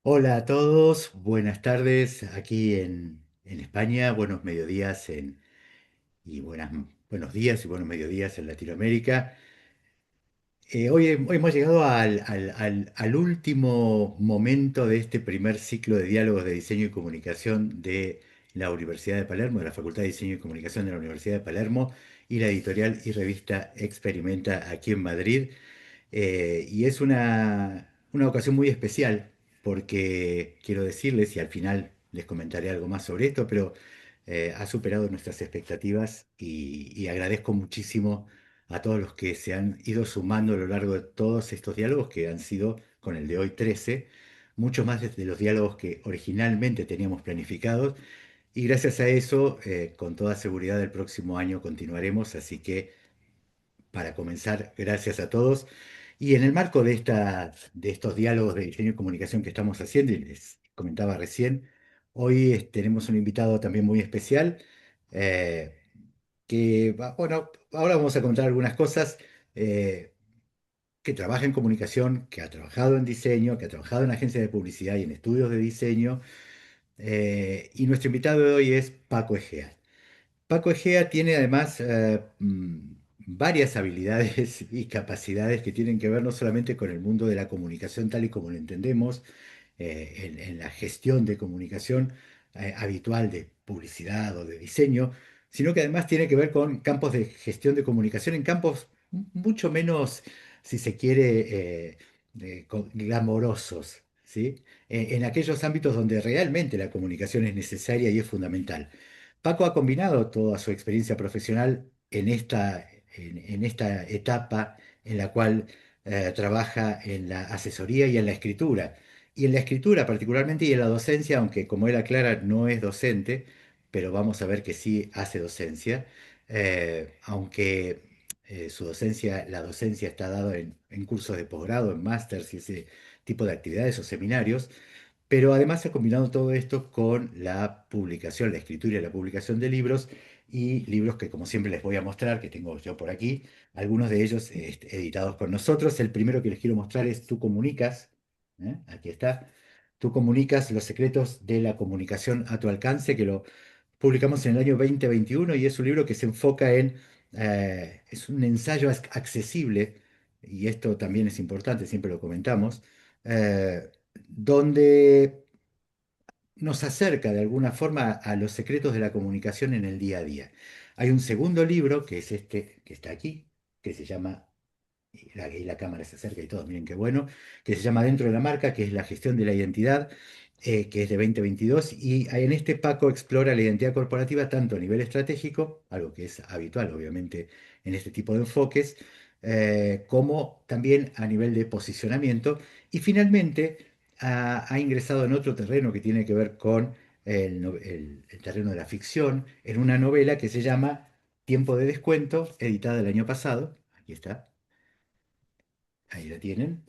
Hola a todos, buenas tardes aquí en España, buenos mediodías buenos días y buenos mediodías en Latinoamérica. Hoy hemos llegado al último momento de este primer ciclo de diálogos de diseño y comunicación de la Universidad de Palermo, de la Facultad de Diseño y Comunicación de la Universidad de Palermo y la editorial y revista Experimenta aquí en Madrid. Y es una ocasión muy especial porque quiero decirles, y al final les comentaré algo más sobre esto, pero ha superado nuestras expectativas y agradezco muchísimo a todos los que se han ido sumando a lo largo de todos estos diálogos que han sido, con el de hoy 13 mucho más de los diálogos que originalmente teníamos planificados. Y gracias a eso, con toda seguridad, el próximo año continuaremos, así que para comenzar, gracias a todos. Y en el marco de estos diálogos de diseño y comunicación que estamos haciendo, y les comentaba recién, hoy tenemos un invitado también muy especial, eh, bueno, ahora vamos a contar algunas cosas, eh, que trabaja en comunicación, que ha trabajado en diseño, que ha trabajado en agencias de publicidad y en estudios de diseño, y nuestro invitado de hoy es Paco Egea. Paco Egea tiene además varias habilidades y capacidades que tienen que ver no solamente con el mundo de la comunicación tal y como lo entendemos, en la gestión de comunicación habitual de publicidad o de diseño, sino que además tiene que ver con campos de gestión de comunicación en campos mucho menos, si se quiere, glamorosos, ¿sí? En aquellos ámbitos donde realmente la comunicación es necesaria y es fundamental. Paco ha combinado toda su experiencia profesional en esta etapa en la cual trabaja en la asesoría y en la escritura. Y en la escritura particularmente y en la docencia, aunque como él aclara no es docente, pero vamos a ver que sí hace docencia, aunque la docencia está dada en cursos de posgrado, en másters y ese tipo de actividades o seminarios. Pero además ha combinado todo esto con la publicación, la escritura y la publicación de libros, y libros que como siempre les voy a mostrar, que tengo yo por aquí, algunos de ellos editados por nosotros. El primero que les quiero mostrar es Tú comunicas, aquí está. Tú comunicas los secretos de la comunicación a tu alcance, que lo publicamos en el año 2021 y es un libro que se enfoca es un ensayo accesible, y esto también es importante, siempre lo comentamos, donde nos acerca de alguna forma a los secretos de la comunicación en el día a día. Hay un segundo libro, que es este que está aquí, que se llama, y la cámara se acerca y todo, miren qué bueno, que se llama Dentro de la marca, que es la gestión de la identidad, que es de 2022, y en este Paco explora la identidad corporativa tanto a nivel estratégico, algo que es habitual obviamente en este tipo de enfoques, como también a nivel de posicionamiento, y finalmente ha ingresado en otro terreno que tiene que ver con el terreno de la ficción, en una novela que se llama Tiempo de Descuento, editada el año pasado. Aquí está, ahí la tienen,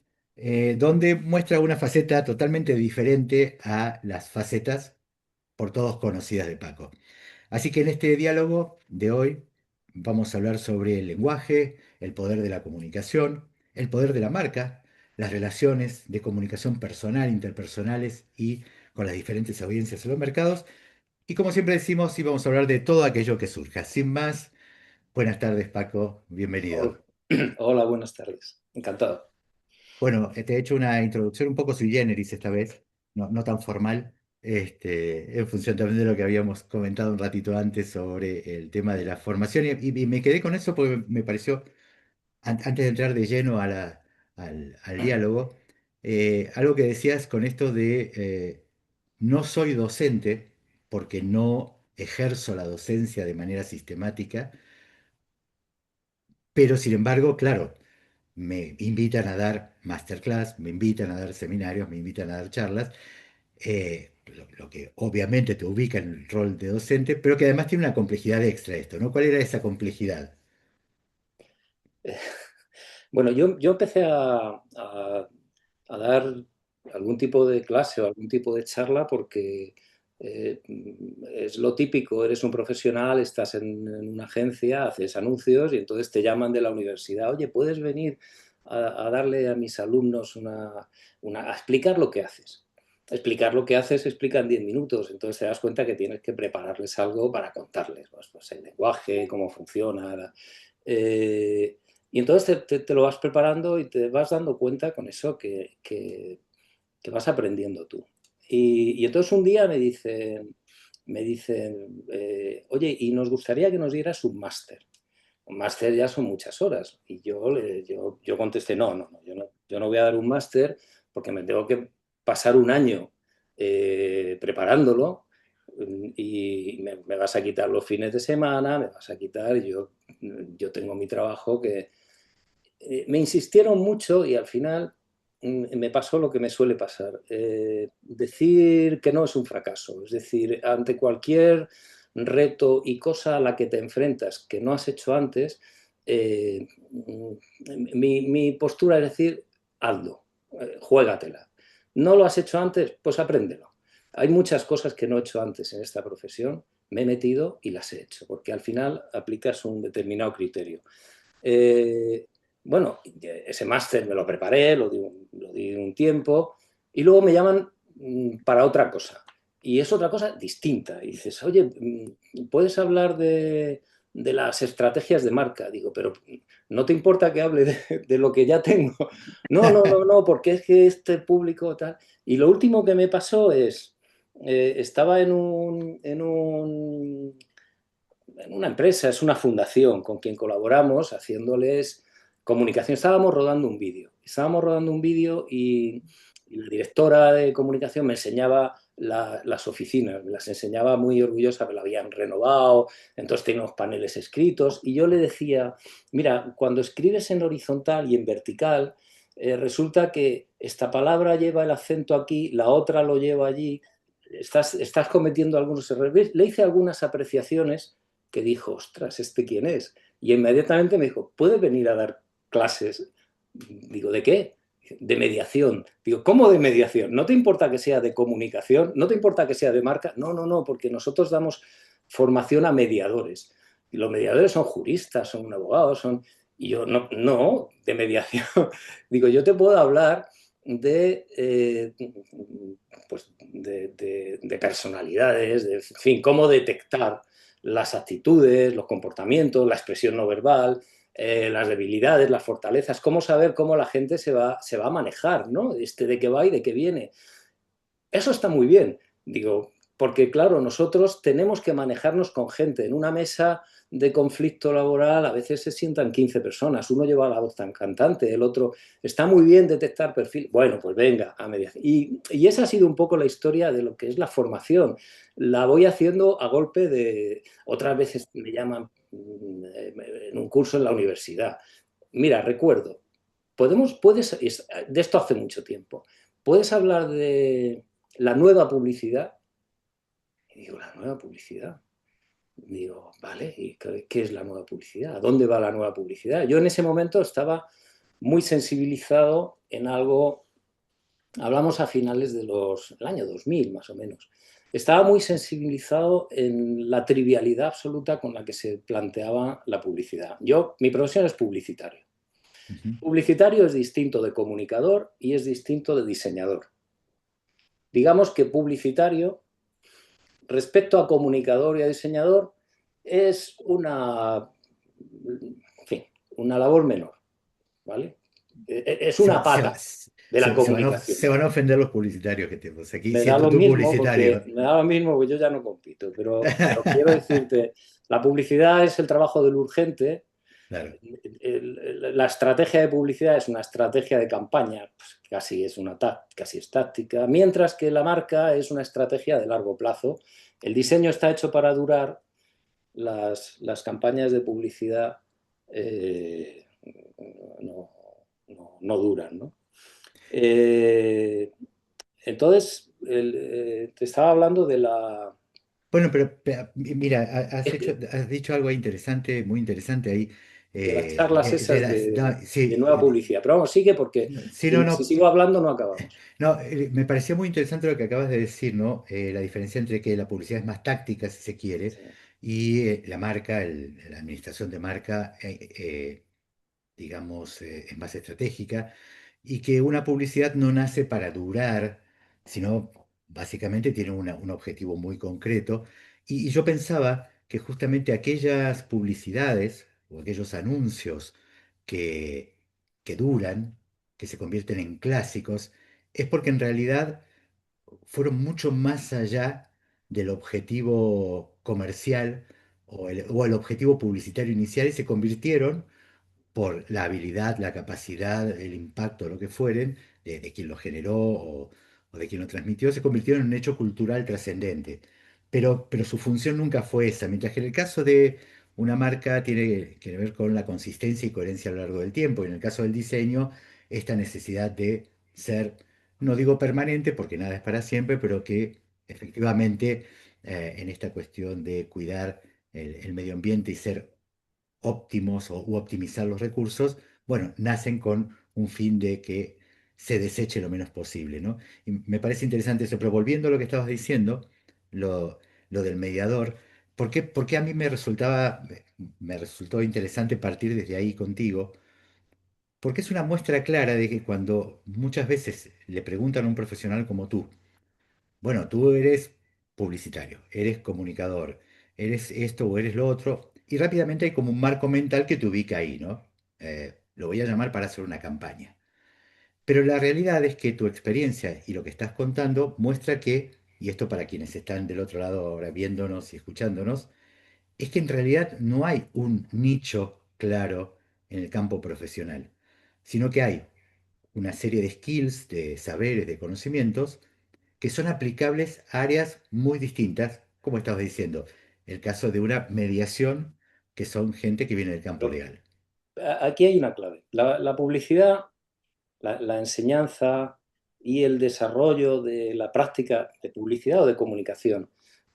donde muestra una faceta totalmente diferente a las facetas por todos conocidas de Paco. Así que en este diálogo de hoy vamos a hablar sobre el lenguaje, el poder de la comunicación, el poder de la marca, las relaciones de comunicación personal, interpersonales y con las diferentes audiencias en los mercados. Y como siempre decimos, sí vamos a hablar de todo aquello que surja. Sin más, buenas tardes, Paco, bienvenido. Hola, hola, buenas tardes. Encantado. Bueno, te he hecho una introducción un poco sui generis esta vez, no tan formal, en función también de lo que habíamos comentado un ratito antes sobre el tema de la formación, y me quedé con eso porque me pareció, antes de entrar de lleno al diálogo, algo que decías con esto de no soy docente porque no ejerzo la docencia de manera sistemática, pero sin embargo, claro, me invitan a dar masterclass, me invitan a dar seminarios, me invitan a dar charlas, lo que obviamente te ubica en el rol de docente, pero que además tiene una complejidad extra esto, ¿no? ¿Cuál era esa complejidad? Bueno, yo empecé a dar algún tipo de clase o algún tipo de charla porque eh, es lo típico, eres un profesional, estás en una agencia, haces anuncios y entonces te llaman de la universidad, oye, ¿puedes venir a darle a mis alumnos a explicar lo que haces? explicar lo que haces se explica en 10 minutos, entonces te das cuenta que tienes que prepararles algo para contarles, pues el lenguaje, cómo funciona. Eh, y entonces te lo vas preparando y te vas dando cuenta con eso que vas aprendiendo tú. Y entonces un día me dicen oye, y nos gustaría que nos dieras un máster. Un máster ya son muchas horas. Y yo contesté, no, yo no voy a dar un máster porque me tengo que pasar un año preparándolo y me vas a quitar los fines de semana, me vas a quitar, yo tengo mi trabajo que... me insistieron mucho y al final me pasó lo que me suele pasar. Decir que no es un fracaso, es decir, ante cualquier reto y cosa a la que te enfrentas que no has hecho antes, mi postura es decir, hazlo, juégatela. ¿No lo has hecho antes? Pues apréndelo. Hay muchas cosas que no he hecho antes en esta profesión, me he metido y las he hecho, porque al final aplicas un determinado criterio. Eh, bueno, ese máster me lo preparé, lo di un tiempo y luego me llaman para otra cosa. Y es otra cosa distinta. Y dices, oye, ¿puedes hablar de las estrategias de marca? Digo, pero ¿no te importa que hable de lo que ya tengo? No, porque es que este público tal... Y lo último que me pasó es, estaba en una empresa, es una fundación con quien colaboramos haciéndoles comunicación. Estábamos rodando un vídeo y la directora de comunicación me enseñaba las oficinas, me las enseñaba muy orgullosa, que la habían renovado, entonces tenía unos paneles escritos y yo le decía, mira, cuando escribes en horizontal y en vertical, resulta que esta palabra lleva el acento aquí, la otra lo lleva allí, estás cometiendo algunos errores. Le hice algunas apreciaciones que dijo, ostras, ¿este quién es? Y inmediatamente me dijo, ¿puedes venir a dar clases? Digo, ¿de qué? De mediación. Digo, ¿cómo de mediación? ¿No te importa que sea de comunicación? ¿No te importa que sea de marca? No, porque nosotros damos formación a mediadores. Y los mediadores son juristas, son abogados, son... Y yo, no, de mediación. Digo, yo te puedo hablar de personalidades, de, en fin, cómo detectar las actitudes, los comportamientos, la expresión no verbal, las debilidades, las fortalezas, cómo saber cómo la gente se va a manejar, ¿no? De qué va y de qué viene. Eso está muy bien, digo, porque claro, nosotros tenemos que manejarnos con gente. En una mesa de conflicto laboral a veces se sientan 15 personas, uno lleva la voz tan cantante, el otro está muy bien detectar perfil. Bueno, pues venga, a mediación. Y esa ha sido un poco la historia de lo que es la formación. La voy haciendo a golpe de, otras veces me llaman en un curso en la universidad. Mira, recuerdo, de esto hace mucho tiempo, ¿puedes hablar de la nueva publicidad? Y digo, ¿la nueva publicidad? Digo, vale, ¿y qué es la nueva publicidad? ¿A dónde va la nueva publicidad? Yo en ese momento estaba muy sensibilizado en algo, hablamos a finales del año 2000 más o menos. Estaba muy sensibilizado en la trivialidad absoluta con la que se planteaba la publicidad. Mi profesión es publicitario. Ujú. Publicitario es distinto de comunicador y es distinto de diseñador. Digamos que publicitario, respecto a comunicador y a diseñador, es en fin, una labor menor, ¿vale? Es Se, una va- se, va- pata de la comunicación. se van a ofender los publicitarios que tenemos aquí, Me da siendo lo tú mismo publicitario. porque me da lo mismo que yo ya no compito, pero quiero decirte, la publicidad es el trabajo del urgente. Claro. La estrategia de publicidad es una estrategia de campaña, pues casi es táctica, mientras que la marca es una estrategia de largo plazo. El diseño está hecho para durar, las campañas de publicidad eh, no, no duran, ¿no? Eh, entonces, te estaba hablando Bueno, pero mira, has dicho algo interesante, muy interesante ahí. de las charlas esas No, de nueva sí, publicidad. Pero vamos, sigue porque sí, no, si no, sigo hablando no acabamos. no, me pareció muy interesante lo que acabas de decir, ¿no? La diferencia entre que la publicidad es más táctica, si se quiere, Sí. y la marca, la administración de marca, digamos, es más estratégica, y que una publicidad no nace para durar, sino básicamente tienen un objetivo muy concreto. Y yo pensaba que justamente aquellas publicidades o aquellos anuncios que, que duran, que se convierten en clásicos, es porque en realidad fueron mucho más allá del objetivo comercial o el objetivo publicitario inicial y se convirtieron por la habilidad, la capacidad, el impacto, lo que fueren, de quien lo generó o de quien lo transmitió, se convirtieron en un hecho cultural trascendente. Pero su función nunca fue esa, mientras que en el caso de una marca tiene que ver con la consistencia y coherencia a lo largo del tiempo, y en el caso del diseño, esta necesidad de ser, no digo permanente, porque nada es para siempre, pero que efectivamente en esta cuestión de cuidar el medio ambiente y ser óptimos u optimizar los recursos, bueno, nacen con un fin de que se deseche lo menos posible, ¿no? Y me parece interesante eso, pero volviendo a lo que estabas diciendo, lo del mediador, por qué a mí me resultó interesante partir desde ahí contigo? Porque es una muestra clara de que cuando muchas veces le preguntan a un profesional como tú, bueno, tú eres publicitario, eres comunicador, eres esto o eres lo otro, y rápidamente hay como un marco mental que te ubica ahí, ¿no? Lo voy a llamar para hacer una campaña. Pero la realidad es que tu experiencia y lo que estás contando muestra que, y esto para quienes están del otro lado ahora viéndonos y escuchándonos, es que en realidad no hay un nicho claro en el campo profesional, sino que hay una serie de skills, de saberes, de conocimientos que son aplicables a áreas muy distintas, como estabas diciendo, el caso de una mediación, que son gente que viene del campo Pero legal. aquí hay una clave. La publicidad, la enseñanza y el desarrollo de la práctica de publicidad o de comunicación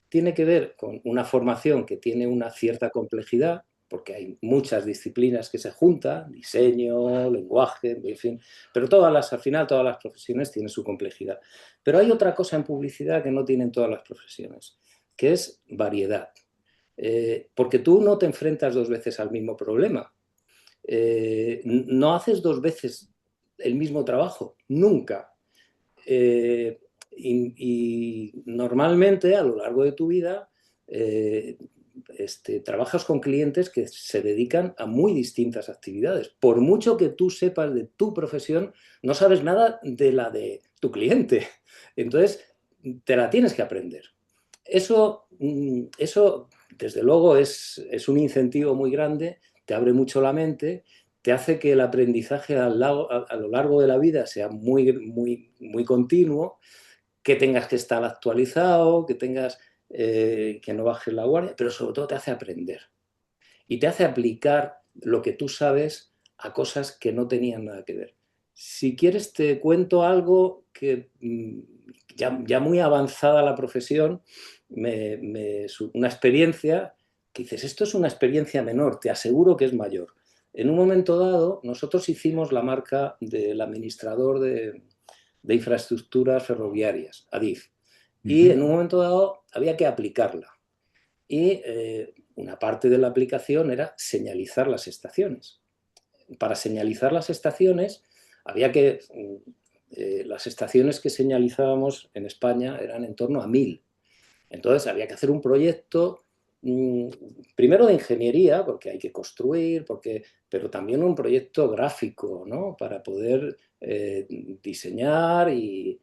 tiene que ver con una formación que tiene una cierta complejidad, porque hay muchas disciplinas que se juntan, diseño, lenguaje, en fin, pero al final todas las profesiones tienen su complejidad. Pero hay otra cosa en publicidad que no tienen todas las profesiones, que es variedad. Porque tú no te enfrentas dos veces al mismo problema. No haces dos veces el mismo trabajo, nunca. Eh, normalmente a lo largo de tu vida eh, trabajas con clientes que se dedican a muy distintas actividades. Por mucho que tú sepas de tu profesión, no sabes nada de la de tu cliente. Entonces, te la tienes que aprender. Eso desde luego, es un incentivo muy grande, te abre mucho la mente, te hace que el aprendizaje a lo largo de la vida sea muy continuo, que tengas que estar actualizado, que no bajes la guardia, pero sobre todo te hace aprender y te hace aplicar lo que tú sabes a cosas que no tenían nada que ver. Si quieres, te cuento algo que ya muy avanzada la profesión, una experiencia que dices, esto es una experiencia menor, te aseguro que es mayor. En un momento dado, nosotros hicimos la marca del administrador de infraestructuras ferroviarias, ADIF, y Ujú, en un momento dado había que aplicarla. Y una parte de la aplicación era señalizar las estaciones. Para señalizar las estaciones había que... las estaciones que señalizábamos en España eran en torno a 1000. Entonces había que hacer un proyecto, mmm, primero de ingeniería, porque hay que construir, pero también un proyecto gráfico, ¿no? Para poder diseñar y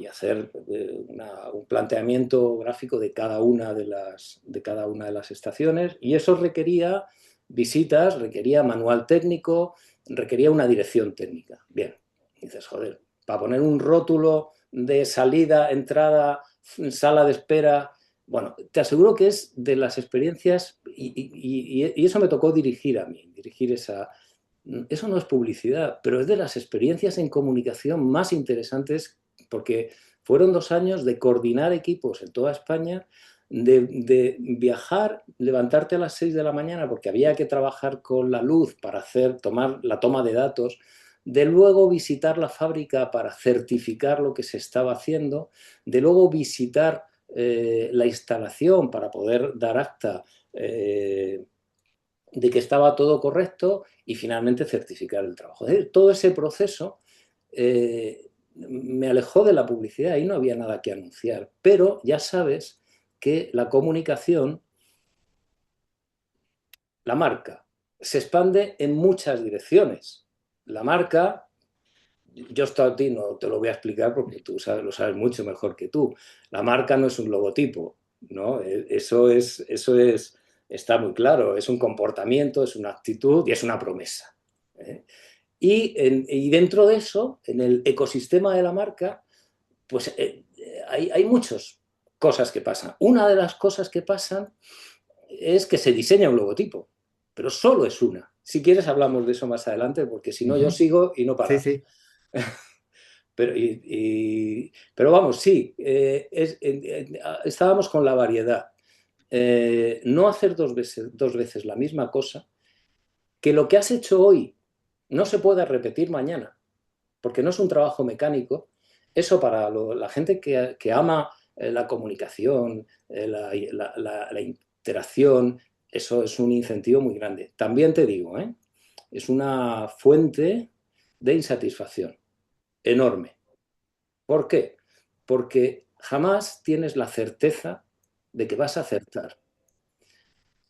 hacer un planteamiento gráfico de cada una de las estaciones. Y eso requería visitas, requería manual técnico, requería una dirección técnica. Bien, dices, joder, para poner un rótulo de salida, entrada, sala de espera. Bueno, te aseguro que es de las experiencias, y eso me tocó dirigir a mí, dirigir esa... Eso no es publicidad, pero es de las experiencias en comunicación más interesantes porque fueron 2 años de coordinar equipos en toda España, de viajar, levantarte a las 6 de la mañana porque había que trabajar con la luz para tomar la toma de datos, de luego visitar la fábrica para certificar lo que se estaba haciendo, de luego visitar la instalación para poder dar acta de que estaba todo correcto y finalmente certificar el trabajo. Es decir, todo ese proceso me alejó de la publicidad, ahí no había nada que anunciar. Pero ya sabes que la comunicación, la marca, se expande en muchas direcciones. La marca, yo esto a ti no te lo voy a explicar porque tú sabes, lo sabes mucho mejor que tú. La marca no es un logotipo, ¿no? Está muy claro, es un comportamiento, es una actitud y es una promesa. ¿Eh? Y dentro de eso, en el ecosistema de la marca, pues hay muchas cosas que pasan. Una de las cosas que pasan es que se diseña un logotipo, pero solo es una. Si quieres hablamos de eso más adelante, porque si no yo Ujú. sigo y no Sí, paramos. sí. Pero vamos, sí, estábamos con la variedad. No hacer dos veces la misma cosa, que lo que has hecho hoy no se puede repetir mañana, porque no es un trabajo mecánico. Eso para la gente que ama la comunicación, la interacción, eso es un incentivo muy grande. También te digo, es una fuente de insatisfacción enorme. ¿Por qué? Porque jamás tienes la certeza de que vas a acertar.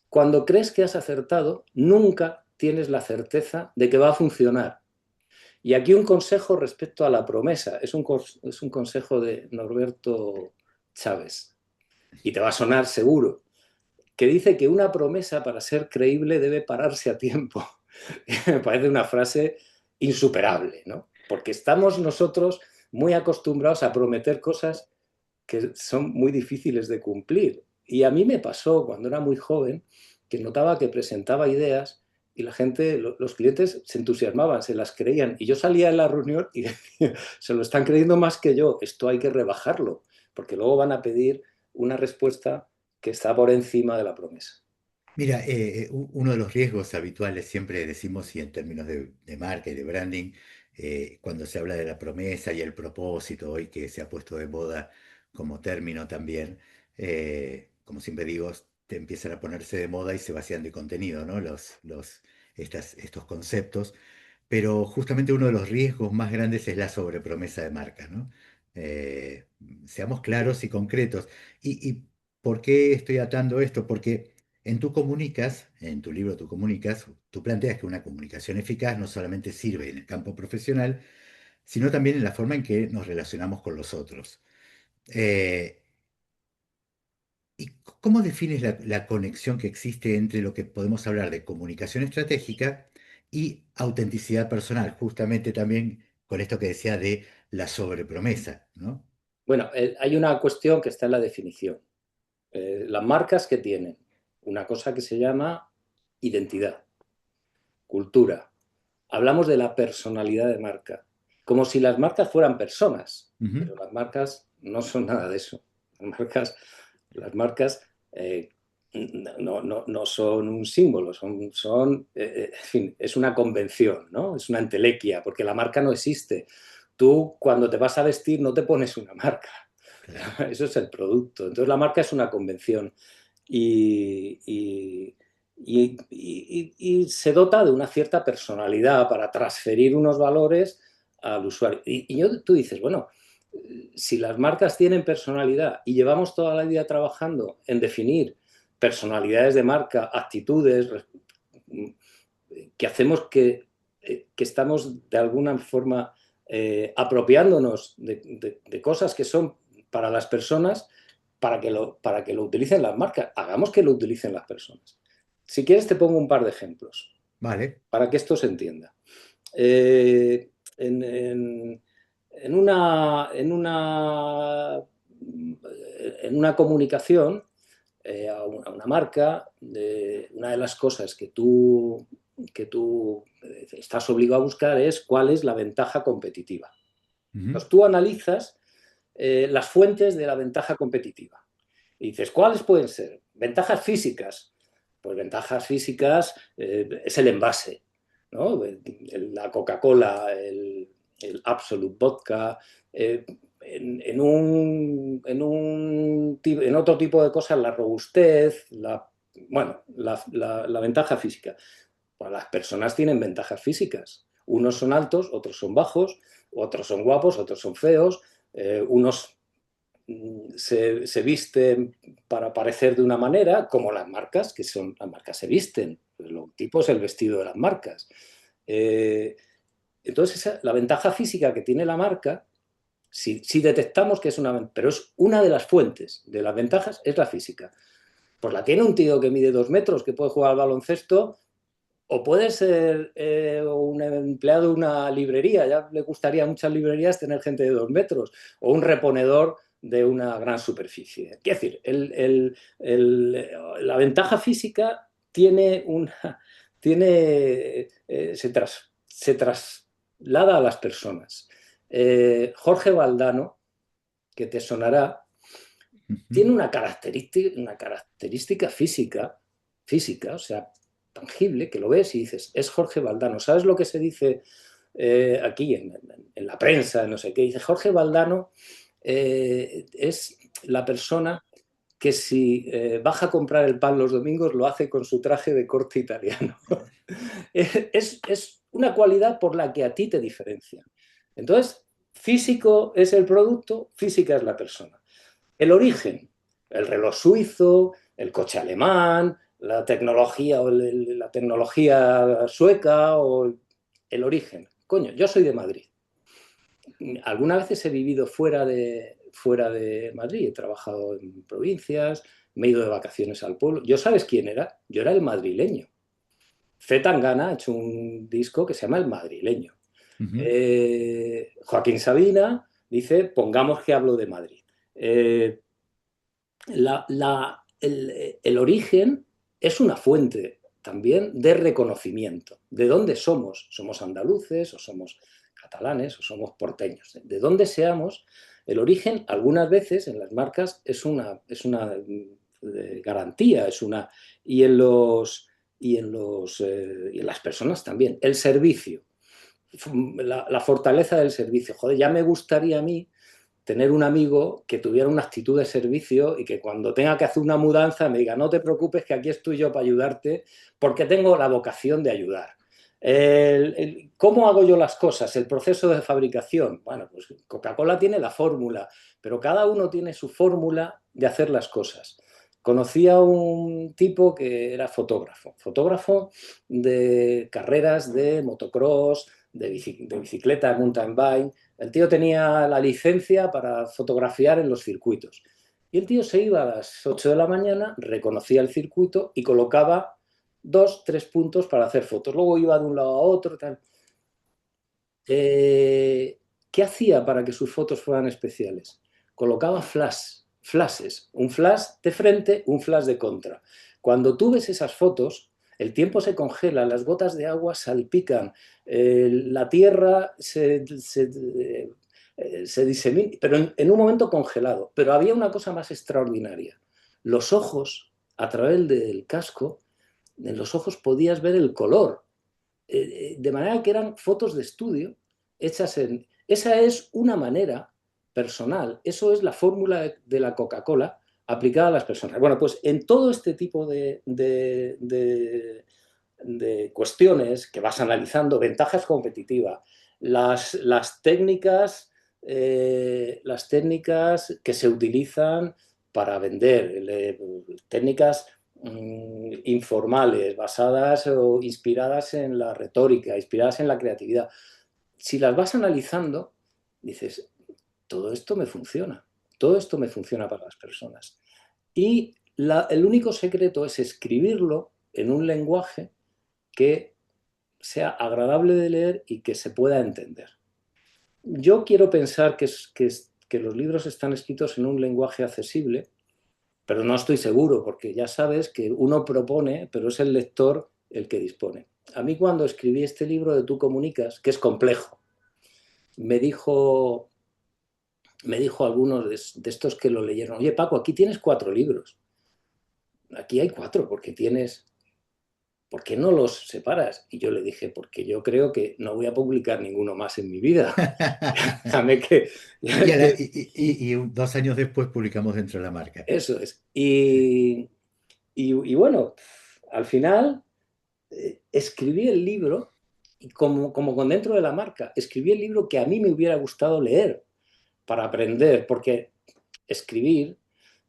Cuando crees que has acertado, nunca tienes la certeza de que va a funcionar. Y aquí un consejo respecto a la promesa. Es un consejo de Norberto Chávez. Y te va a sonar seguro. Que dice que una promesa para ser creíble debe pararse a tiempo. Me parece una frase insuperable, ¿no? Porque estamos nosotros muy acostumbrados a prometer cosas que son muy difíciles de cumplir. Y a mí me pasó cuando era muy joven que notaba que presentaba ideas y la gente, los clientes se entusiasmaban, se las creían. Y yo salía de la reunión y decía, se lo están creyendo más que yo, esto hay que rebajarlo, porque luego van a pedir una respuesta que está por encima de la promesa. Mira, uno de los riesgos habituales, siempre decimos, y en términos de marca y de branding, cuando se habla de la promesa y el propósito, hoy que se ha puesto de moda como término también, como siempre digo, te empiezan a ponerse de moda y se vacían de contenido, ¿no? Estos conceptos. Pero justamente uno de los riesgos más grandes es la sobrepromesa de marca, ¿no? Eh, Seamos claros y concretos. ¿Y por qué estoy atando esto? Porque en tu libro Tú comunicas, tú planteas que una comunicación eficaz no solamente sirve en el campo profesional, sino también en la forma en que nos relacionamos con los otros. Eh, ¿Y cómo defines la conexión que existe entre lo que podemos hablar de comunicación estratégica y autenticidad personal? Justamente también con esto que decía de la sobrepromesa, ¿no? Bueno, hay una cuestión que está en la definición. Las marcas que tienen una cosa que se llama identidad, cultura. Hablamos de la personalidad de marca, como si las marcas fueran personas, Ujú. pero las marcas no son nada de eso. Las marcas no son un símbolo, en fin, es una convención, ¿no? Es una entelequia, porque la marca no existe. Tú cuando te vas a vestir no te pones una marca, Claro. eso es el producto. Entonces la marca es una convención y, y- y se dota de una cierta personalidad para transferir unos valores al usuario. Tú dices, bueno, si las marcas tienen personalidad y llevamos toda la vida trabajando en definir personalidades de marca, actitudes, que hacemos que estamos de alguna forma apropiándonos de cosas que son para las personas para que lo utilicen las marcas. Hagamos que lo utilicen las personas. Si quieres te pongo un par de ejemplos Vale. para que esto se entienda. Eh, en, en- en una comunicación a una marca, una de las cosas que tú estás obligado a buscar es cuál es la ventaja competitiva. Ujú. Entonces tú analizas las fuentes de la ventaja competitiva y dices, ¿cuáles pueden ser? Ventajas físicas. Pues ventajas físicas es el envase, ¿no? La Coca-Cola, el Absolut Vodka, en otro tipo de cosas, la robustez, bueno, la ventaja física. Pues las personas tienen ventajas físicas. Unos son altos, otros son bajos, otros son guapos, otros son feos, unos se visten para parecer de una manera, como las marcas, las marcas se visten. El logotipo es el vestido de las marcas. Eh, entonces, la ventaja física que tiene la marca, si detectamos que es pero es una de las fuentes de las ventajas, es la física. Pues la tiene un tío que mide 2 metros, que puede jugar al baloncesto, o puede ser un empleado de una librería, ya le gustaría a muchas librerías tener gente de 2 metros, o un reponedor de una gran superficie. Quiero decir, la ventaja física tiene una, se traslada a las personas. Jorge Valdano, que te sonará, Ujú. tiene una característica física, o sea, tangible, que lo ves y dices, es Jorge Valdano. ¿Sabes lo que se dice aquí en la prensa, no sé qué? Dice, Jorge Valdano es la persona que si baja a comprar el pan los domingos lo hace con su traje de corte italiano. Es una cualidad por la que a ti te diferencia. Entonces, físico es el producto, física es la persona. El origen, el reloj suizo, el coche alemán, la tecnología o la tecnología sueca o el origen. Coño, yo soy de Madrid. Algunas veces he vivido fuera de Madrid, he trabajado en provincias, me he ido de vacaciones al pueblo. ¿Yo sabes quién era? Yo era el madrileño. C. Tangana ha hecho un disco que se llama El Madrileño. Ujú. Joaquín Sabina dice, pongamos que hablo de Madrid. Eh, el origen es una fuente también de reconocimiento. ¿De dónde somos? ¿Somos andaluces o somos catalanes o somos porteños? De dónde seamos, el origen algunas veces en las marcas es una garantía, y y en las personas también. El servicio, la fortaleza del servicio. Joder, ya me gustaría a mí tener un amigo que tuviera una actitud de servicio y que cuando tenga que hacer una mudanza me diga, no te preocupes que aquí estoy yo para ayudarte porque tengo la vocación de ayudar. ¿Cómo hago yo las cosas? El proceso de fabricación. Bueno, pues Coca-Cola tiene la fórmula, pero cada uno tiene su fórmula de hacer las cosas. Conocí a un tipo que era fotógrafo de carreras de motocross, de bicicleta, mountain bike. El tío tenía la licencia para fotografiar en los circuitos. Y el tío se iba a las 8 de la mañana, reconocía el circuito y colocaba 2, 3 puntos para hacer fotos. Luego iba de un lado a otro. Tal. ¿Qué hacía para que sus fotos fueran especiales? Colocaba flashes, un flash de frente, un flash de contra. Cuando tú ves esas fotos, el tiempo se congela, las gotas de agua salpican, la tierra se disemina, pero en un momento congelado. Pero había una cosa más extraordinaria. Los ojos, a través del casco, en los ojos podías ver el color, de manera que eran fotos de estudio hechas en... Esa es una manera personal, eso es la fórmula de la Coca-Cola aplicada a las personas. Bueno, pues en todo este tipo de cuestiones que vas analizando, ventajas competitivas, las técnicas que se utilizan para vender, técnicas informales, basadas o inspiradas en la retórica, inspiradas en la creatividad. Si las vas analizando, dices, todo esto me funciona para las personas. Y el único secreto es escribirlo en un lenguaje que sea agradable de leer y que se pueda entender. Yo quiero pensar que los libros están escritos en un lenguaje accesible, pero no estoy seguro, porque ya sabes que uno propone, pero es el lector el que dispone. A mí cuando escribí este libro de Tú comunicas, que es complejo, me dijo, me dijo algunos de estos que lo leyeron, oye Paco, aquí tienes 4 libros, aquí hay 4, ¿por qué no los separas? Y yo le dije, porque yo creo que no voy a publicar ninguno más en mi vida. Déjame que, Y, a la- que... y 2 años después publicamos dentro de la marca. Eso es. Y bueno, al final escribí el libro y como con dentro de la marca, escribí el libro que a mí me hubiera gustado leer para aprender, porque escribir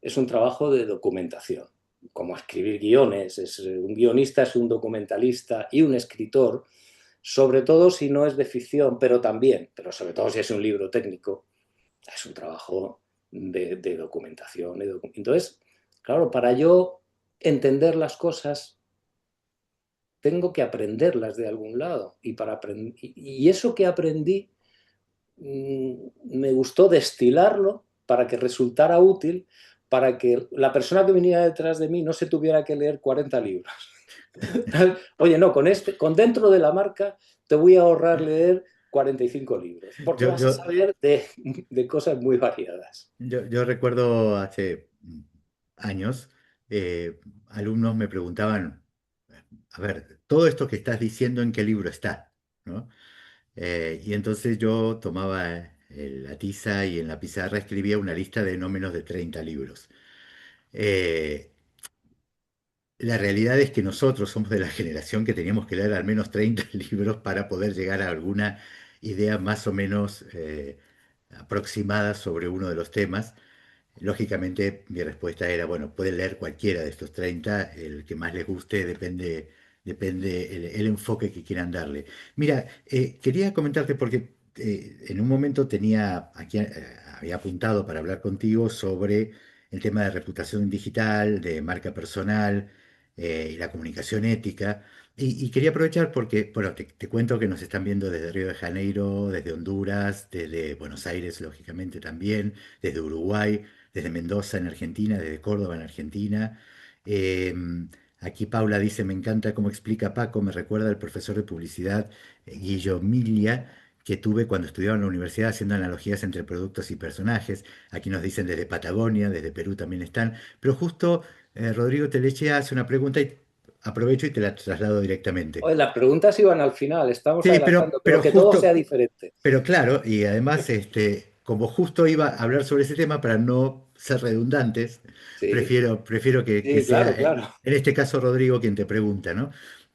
es un trabajo de documentación, como escribir guiones. Un guionista es un documentalista y un escritor, sobre todo si no es de ficción, pero también, pero sobre todo si es un libro técnico, es un trabajo de documentación. Entonces, claro, para yo entender las cosas, tengo que aprenderlas de algún lado. Y eso que aprendí, me gustó destilarlo para que resultara útil, para que la persona que viniera detrás de mí no se tuviera que leer 40 libros. Oye, no, con dentro de la marca te voy a ahorrar leer 45 libros, porque Yo, vas a yo, saber de cosas muy variadas. yo recuerdo hace años, alumnos me preguntaban, a ver, todo esto que estás diciendo, ¿en qué libro está? ¿No? Y entonces yo tomaba la tiza y en la pizarra escribía una lista de no menos de 30 libros. Eh, la realidad es que nosotros somos de la generación que teníamos que leer al menos 30 libros para poder llegar a alguna idea más o menos aproximada sobre uno de los temas. Lógicamente, mi respuesta era, bueno, pueden leer cualquiera de estos 30, el que más les guste, depende el enfoque que quieran darle. Mira, quería comentarte porque en un momento tenía aquí, había apuntado para hablar contigo sobre el tema de reputación digital, de marca personal y la comunicación ética. Y quería aprovechar porque, bueno, te cuento que nos están viendo desde Río de Janeiro, desde Honduras, desde Buenos Aires, lógicamente también, desde Uruguay, desde Mendoza en Argentina, desde Córdoba en Argentina. Eh, Aquí Paula dice, me encanta cómo explica Paco, me recuerda al profesor de publicidad Guillo Milia, que tuve cuando estudiaba en la universidad haciendo analogías entre productos y personajes. Aquí nos dicen desde Patagonia, desde Perú también están. Pero justo Rodrigo Telechea hace una pregunta y aprovecho y te la traslado directamente. Oye, las preguntas iban al final, estamos Sí, adelantando, pero pero que todo sea justo, diferente. pero claro, y además, como justo iba a hablar sobre ese tema, para no ser redundantes, Sí, prefiero que sí, sea, claro, claro. en este caso, Rodrigo quien te pregunta, ¿no?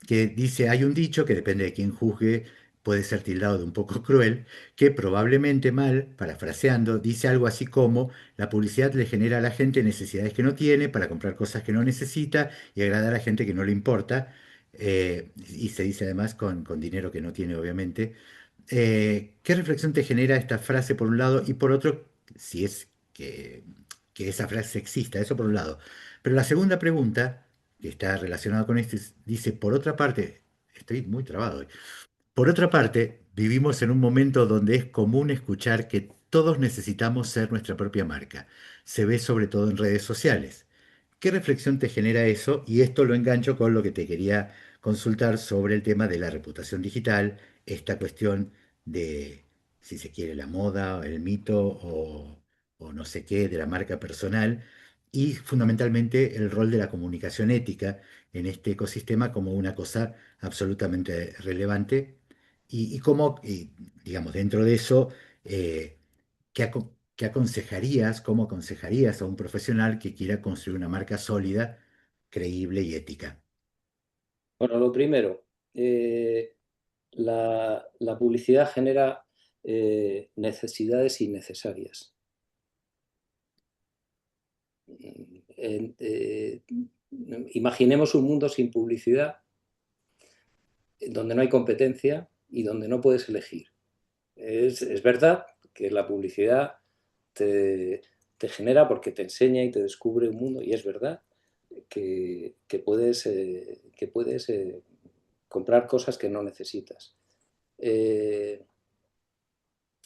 Que dice, hay un dicho que depende de quién juzgue, puede ser tildado de un poco cruel, que probablemente mal, parafraseando, dice algo así como, la publicidad le genera a la gente necesidades que no tiene para comprar cosas que no necesita y agradar a la gente que no le importa. Y se dice además con dinero que no tiene, obviamente. ¿Qué reflexión te genera esta frase por un lado y por otro, si es que esa frase exista, eso por un lado? Pero la segunda pregunta, que está relacionada con esto, dice, por otra parte, estoy muy trabado hoy. Por otra parte, vivimos en un momento donde es común escuchar que todos necesitamos ser nuestra propia marca. Se ve sobre todo en redes sociales. ¿Qué reflexión te genera eso? Y esto lo engancho con lo que te quería consultar sobre el tema de la reputación digital, esta cuestión de, si se quiere, la moda, el mito o no sé qué, de la marca personal, y fundamentalmente el rol de la comunicación ética en este ecosistema como una cosa absolutamente relevante y cómo, digamos, dentro de eso, ¿qué aconsejarías, cómo aconsejarías a un profesional que quiera construir una marca sólida, creíble y ética? Bueno, lo primero, la publicidad genera necesidades innecesarias. Eh, eh, Imaginemos un mundo sin publicidad, donde no hay competencia y donde no puedes elegir. Es verdad que la publicidad te, te genera porque te enseña y te descubre un mundo, y es verdad que puedes comprar cosas que no necesitas. Eh,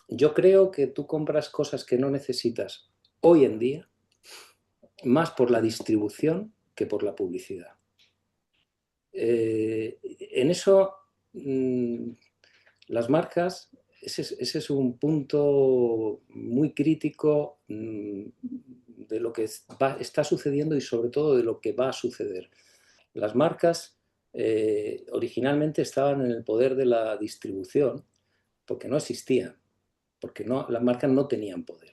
yo creo que tú compras cosas que no necesitas hoy en día más por la distribución que por la publicidad. En eso, mmm, las marcas, ese es un punto muy crítico de lo que está sucediendo y sobre todo de lo que va a suceder. Las marcas originalmente estaban en el poder de la distribución porque no existían, porque no, las marcas no tenían poder.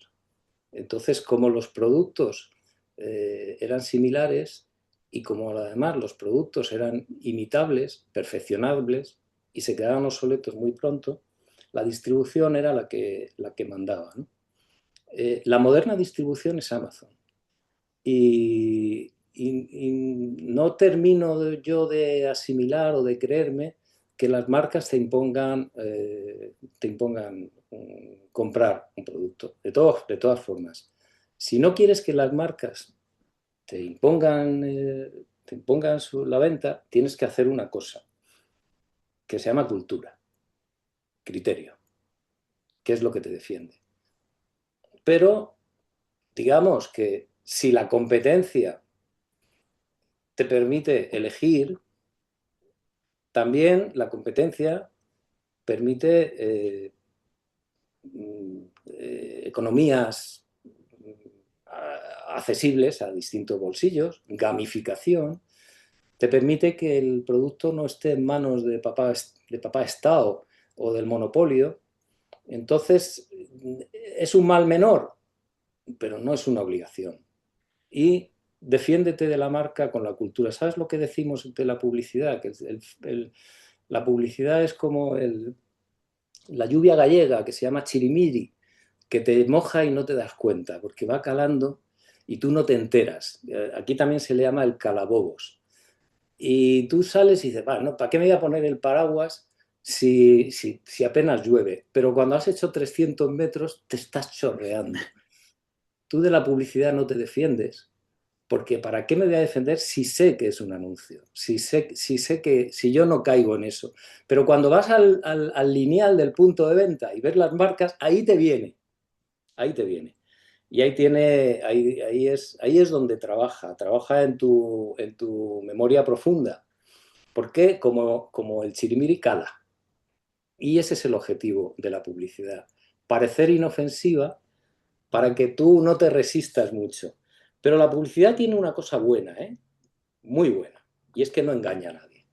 Entonces, como los productos eran similares y como además los productos eran imitables, perfeccionables, y se quedaban obsoletos muy pronto, la distribución era la que mandaba, ¿no? La moderna distribución es Amazon. Y no termino yo de asimilar o de creerme que las marcas te impongan comprar un producto, de todas formas. Si no quieres que las marcas te impongan la venta, tienes que hacer una cosa que se llama cultura, criterio, que es lo que te defiende. Pero digamos que si la competencia te permite elegir, también la competencia permite economías accesibles a distintos bolsillos, gamificación, te permite que el producto no esté en manos de papá Estado o del monopolio. Entonces, es un mal menor, pero no es una obligación. Y defiéndete de la marca con la cultura. ¿Sabes lo que decimos de la publicidad? Que la publicidad es como la lluvia gallega, que se llama chirimiri, que te moja y no te das cuenta, porque va calando y tú no te enteras. Aquí también se le llama el calabobos. Y tú sales y dices, no, ¿para qué me voy a poner el paraguas si apenas llueve? Pero cuando has hecho 300 metros te estás chorreando. Tú de la publicidad no te defiendes, porque ¿para qué me voy a defender si sé que es un anuncio? Si sé que si yo no caigo en eso. Pero cuando vas al lineal del punto de venta y ves las marcas, ahí te viene. Y ahí es donde trabaja en tu memoria profunda. ¿Por qué? Como el chirimiri cala. Y ese es el objetivo de la publicidad. Parecer inofensiva para que tú no te resistas mucho. Pero la publicidad tiene una cosa buena, ¿eh? Muy buena, y es que no engaña a nadie.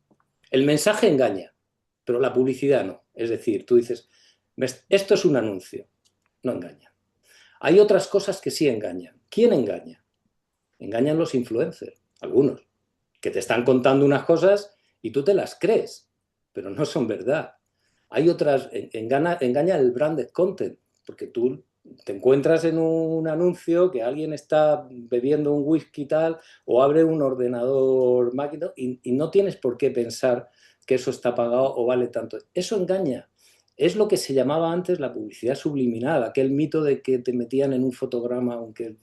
El mensaje engaña, pero la publicidad no. Es decir, tú dices, esto es un anuncio, no engaña. Hay otras cosas que sí engañan. ¿Quién engaña? Engañan los influencers, algunos, que te están contando unas cosas y tú te las crees, pero no son verdad. Hay otras, engaña el branded content, porque tú te encuentras en un anuncio que alguien está bebiendo un whisky y tal, o abre un ordenador máquina y no tienes por qué pensar que eso está pagado o vale tanto. Eso engaña. Es lo que se llamaba antes la publicidad subliminal, aquel mito de que te metían en un fotograma, aunque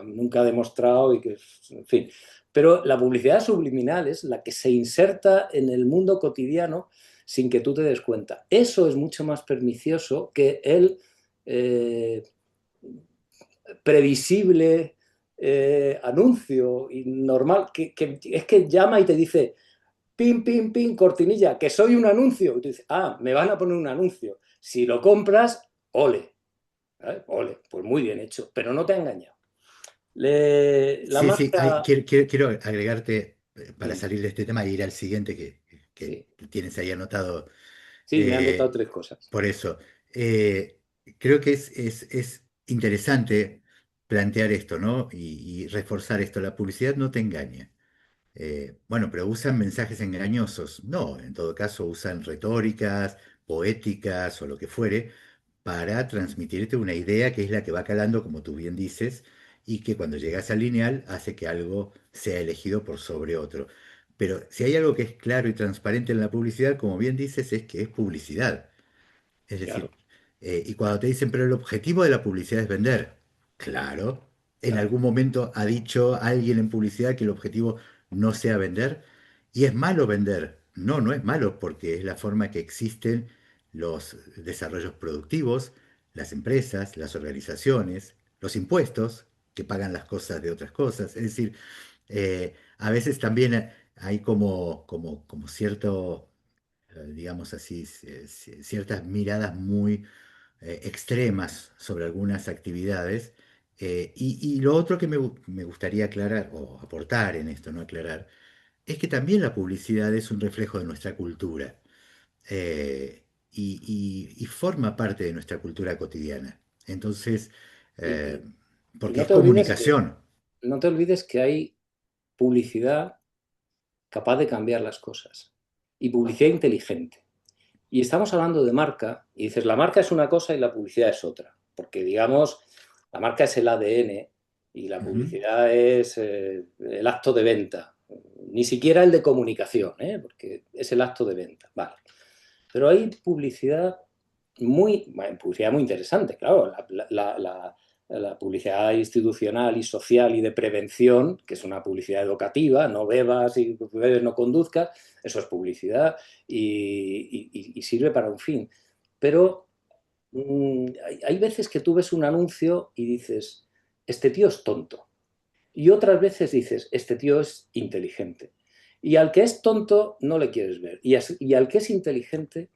nunca ha demostrado y que, en fin. Pero la publicidad subliminal es la que se inserta en el mundo cotidiano sin que tú te des cuenta. Eso es mucho más pernicioso que el eh, previsible anuncio y normal, que es que llama y te dice, pin, pin, pin, cortinilla, que soy un anuncio. Y tú dices, me van a poner un anuncio. Si lo compras, ole. Ole, pues muy bien hecho, pero no te ha engañado. La Sí, sí, marca, quiero agregarte para mm, salir de este tema e ir al siguiente que sí, tienes ahí anotado. sí, me han notado eh, tres cosas. por eso, creo que es interesante plantear esto, ¿no? Y reforzar esto. La publicidad no te engaña. Bueno, pero usan mensajes engañosos. No, en todo caso usan retóricas, poéticas o lo que fuere para transmitirte una idea que es la que va calando, como tú bien dices, y que cuando llegas al lineal hace que algo sea elegido por sobre otro. Pero si hay algo que es claro y transparente en la publicidad, como bien dices, es que es publicidad. Es Claro, decir, y cuando te dicen, pero el objetivo de la publicidad es vender. Claro, en claro, algún momento ha dicho alguien en publicidad que el objetivo no sea vender. Y es malo vender. No, no es malo porque es la forma que existen los desarrollos productivos, las empresas, las organizaciones, los impuestos que pagan las cosas de otras cosas. Es decir, a veces también hay como cierto digamos así, ciertas miradas muy extremas sobre algunas actividades. Y lo otro que me gustaría aclarar, o aportar en esto, no aclarar, es que también la publicidad es un reflejo de nuestra cultura y forma parte de nuestra cultura cotidiana. Entonces, y, eh, y- y porque no es te olvides que, comunicación. no te olvides que hay publicidad capaz de cambiar las cosas. y publicidad inteligente. Y estamos hablando de marca, y dices, la marca es una cosa y la publicidad es otra, porque digamos, la marca es el ADN y la Ujú. publicidad es el acto de venta, ni siquiera el de comunicación, porque es el acto de venta, vale. Pero hay publicidad muy interesante, claro, la publicidad institucional y social y de prevención, que es una publicidad educativa, no bebas y bebes no conduzcas, eso es publicidad y sirve para un fin. Pero hay veces que tú ves un anuncio y dices, este tío es tonto. Y otras veces dices, este tío es inteligente. Y al que es tonto no le quieres ver. Y al que es inteligente,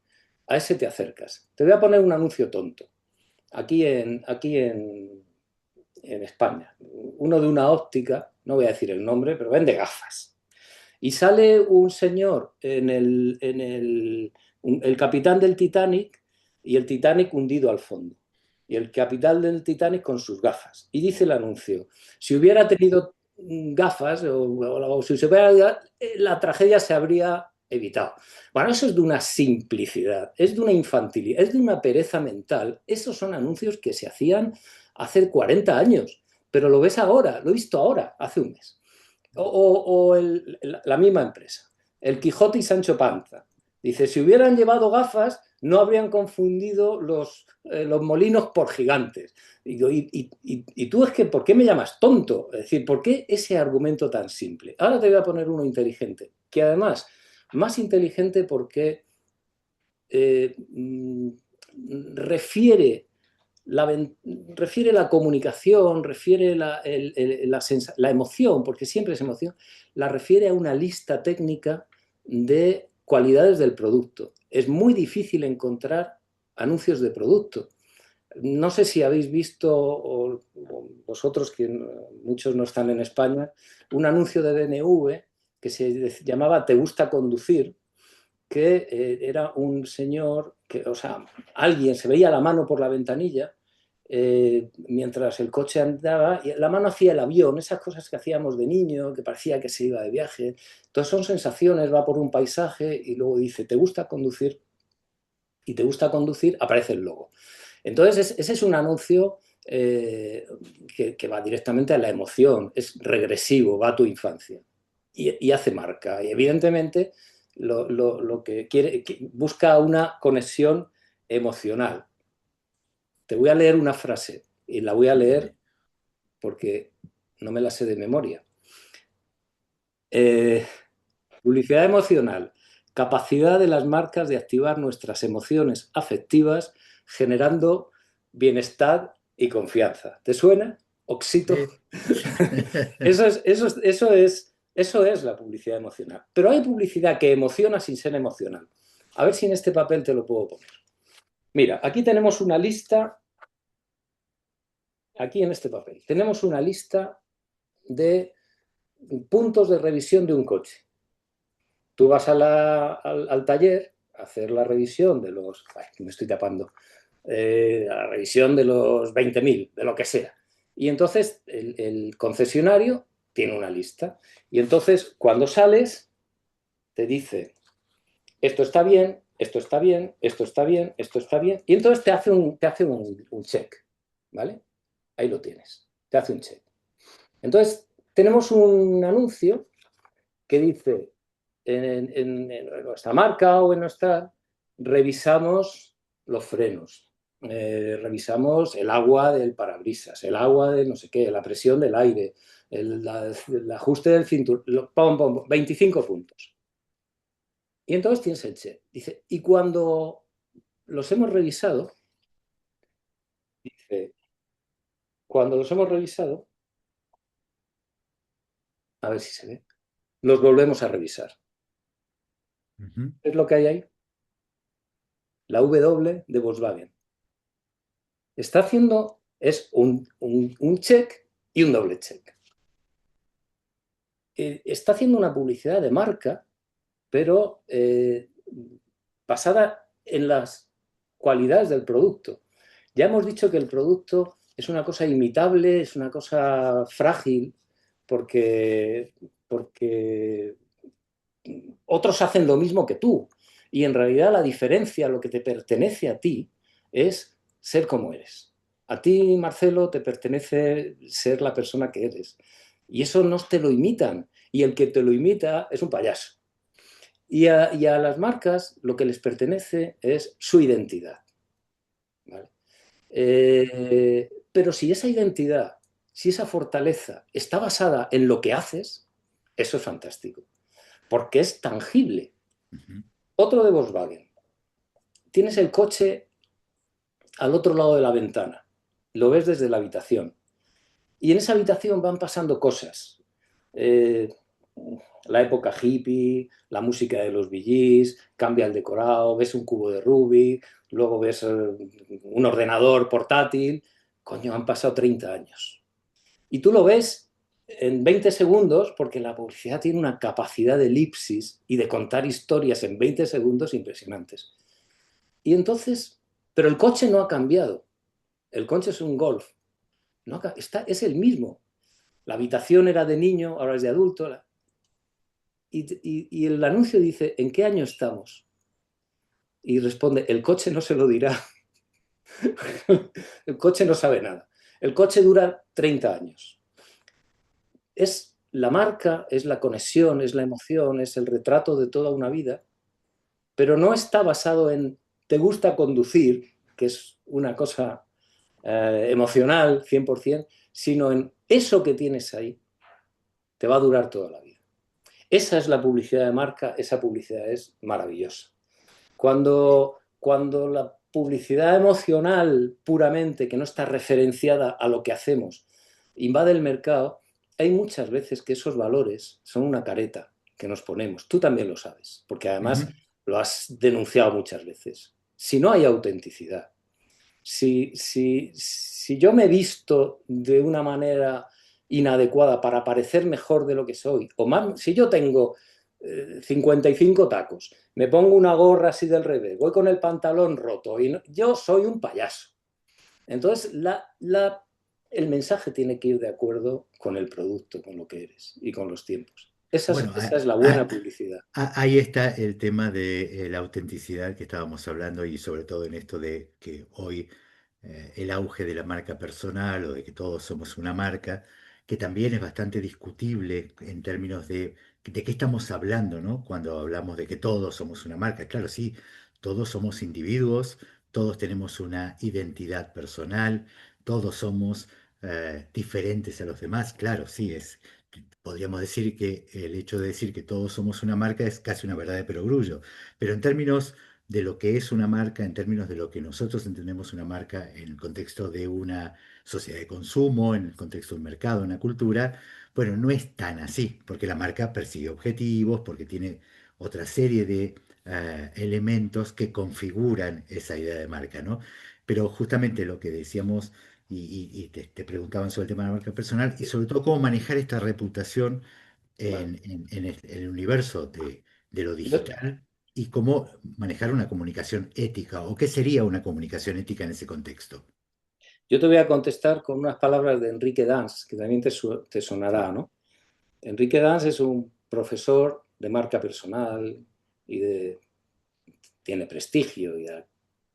a ese te acercas. Te voy a poner un anuncio tonto. Aquí en España. Uno de una óptica, no voy a decir el nombre, pero vende gafas. Y sale un señor el capitán del Titanic y el Titanic hundido al fondo. Y el capitán del Titanic con sus gafas. Y dice el anuncio, si hubiera tenido gafas o si se hubiera, la tragedia se habría evitado. Bueno, eso es de una simplicidad, es de una infantilidad, es de una pereza mental. Esos son anuncios que se hacían hace 40 años, pero lo ves ahora, lo he visto ahora, hace un mes. La misma empresa, el Quijote y Sancho Panza. Dice, si hubieran llevado gafas, no habrían confundido los molinos por gigantes. Y tú es que, ¿por qué me llamas tonto? Es decir, ¿por qué ese argumento tan simple? Ahora te voy a poner uno inteligente, que además, más inteligente porque eh, refiere refiere la comunicación, refiere la emoción, porque siempre es emoción, la refiere a una lista técnica de cualidades del producto. Es muy difícil encontrar anuncios de producto. No sé si habéis visto, o vosotros, que muchos no están en España, un anuncio de BMW que se llamaba ¿Te gusta conducir? Que era un señor que, o sea, alguien se veía la mano por la ventanilla mientras el coche andaba y la mano hacía el avión, esas cosas que hacíamos de niño, que parecía que se iba de viaje. Entonces son sensaciones, va por un paisaje y luego dice, ¿te gusta conducir? Y te gusta conducir, aparece el logo. Entonces ese es un anuncio que va directamente a la emoción, es regresivo, va a tu infancia y hace marca. Y evidentemente lo que quiere, que busca una conexión emocional. Te voy a leer una frase y la voy a leer porque no me la sé de memoria. Eh, Publicidad emocional, capacidad de las marcas de activar nuestras emociones afectivas generando bienestar y confianza. ¿Te suena? Oxito. Sí. Eso es la publicidad emocional. Pero hay publicidad que emociona sin ser emocional. A ver si en este papel te lo puedo poner. Mira, aquí tenemos una lista, aquí en este papel, tenemos una lista de puntos de revisión de un coche. Tú vas al taller a hacer la revisión de los, ay, me estoy tapando, la revisión de los 20.000, de lo que sea. Y entonces el concesionario tiene una lista. Y entonces cuando sales, te dice, esto está bien, esto está bien, esto está bien, esto está bien. Y entonces te hace un check, ¿vale? Ahí lo tienes, te hace un check. Entonces tenemos un anuncio que dice, en nuestra marca o en nuestra, revisamos los frenos, revisamos el agua del parabrisas, el agua de no sé qué, la presión del aire, el ajuste del cinturón, 25 puntos. Y entonces tienes el check. Dice, y cuando los hemos revisado, dice, cuando los hemos revisado, a ver si se ve, los volvemos a revisar. Ujú. ¿Qué es lo que hay ahí? La W de Volkswagen. Está haciendo es un check y un doble check. Está haciendo una publicidad de marca, pero basada en las cualidades del producto. Ya hemos dicho que el producto es una cosa imitable, es una cosa frágil, porque otros hacen lo mismo que tú. Y en realidad la diferencia, lo que te pertenece a ti, es ser como eres. A ti, Marcelo, te pertenece ser la persona que eres. Y eso no te lo imitan. Y el que te lo imita es un payaso. Y a las marcas lo que les pertenece es su identidad. ¿Vale? Pero si esa identidad, si esa fortaleza está basada en lo que haces, eso es fantástico, porque es tangible. Ujú. Otro de Volkswagen. Tienes el coche al otro lado de la ventana, lo ves desde la habitación, y en esa habitación van pasando cosas. Eh, la época hippie, la música de los Bee Gees, cambia el decorado, ves un cubo de Rubik, luego ves un ordenador portátil. Coño, han pasado 30 años. Y tú lo ves en 20 segundos porque la publicidad tiene una capacidad de elipsis y de contar historias en 20 segundos impresionantes. Y entonces, pero el coche no ha cambiado. El coche es un Golf. No es el mismo. La habitación era de niño, ahora es de adulto. Y el anuncio dice, ¿en qué año estamos? Y responde, el coche no se lo dirá. El coche no sabe nada. El coche dura 30 años. Es la marca, es la conexión, es la emoción, es el retrato de toda una vida, pero no está basado en te gusta conducir, que es una cosa emocional 100%, sino en eso que tienes ahí, te va a durar toda la vida. Esa es la publicidad de marca, esa publicidad es maravillosa. Cuando la publicidad emocional puramente, que no está referenciada a lo que hacemos, invade el mercado, hay muchas veces que esos valores son una careta que nos ponemos. Tú también lo sabes, porque Ujú. además lo has denunciado muchas veces. Si no hay autenticidad, si yo me visto de una manera inadecuada para parecer mejor de lo que soy, o más, si yo tengo 55 tacos, me pongo una gorra así del revés, voy con el pantalón roto, y no, yo soy un payaso. Entonces, el mensaje tiene que ir de acuerdo con el producto, con lo que eres y con los tiempos. Esa es, Bueno, esa es la buena publicidad. ahí está el tema de la autenticidad que estábamos hablando y sobre todo en esto de que hoy el auge de la marca personal o de que todos somos una marca, que también es bastante discutible en términos de qué estamos hablando, ¿no? Cuando hablamos de que todos somos una marca. Claro, sí, todos somos individuos, todos tenemos una identidad personal, todos somos diferentes a los demás. Claro, sí, podríamos decir que el hecho de decir que todos somos una marca es casi una verdad de perogrullo, pero en términos de lo que es una marca, en términos de lo que nosotros entendemos una marca en el contexto de una sociedad de consumo, en el contexto de un mercado, una cultura, bueno, no es tan así, porque la marca persigue objetivos, porque tiene otra serie de elementos que configuran esa idea de marca, ¿no? Pero justamente lo que decíamos y te preguntaban sobre el tema de la marca personal y sobre todo cómo manejar esta reputación Vale. en el universo de lo Yo, digital y cómo manejar una comunicación ética o qué sería una comunicación ética en ese contexto. yo te voy a contestar con unas palabras de Enrique Dans, que también te sonará, Sí. ¿no? Enrique Dans es un profesor de marca personal y tiene prestigio y da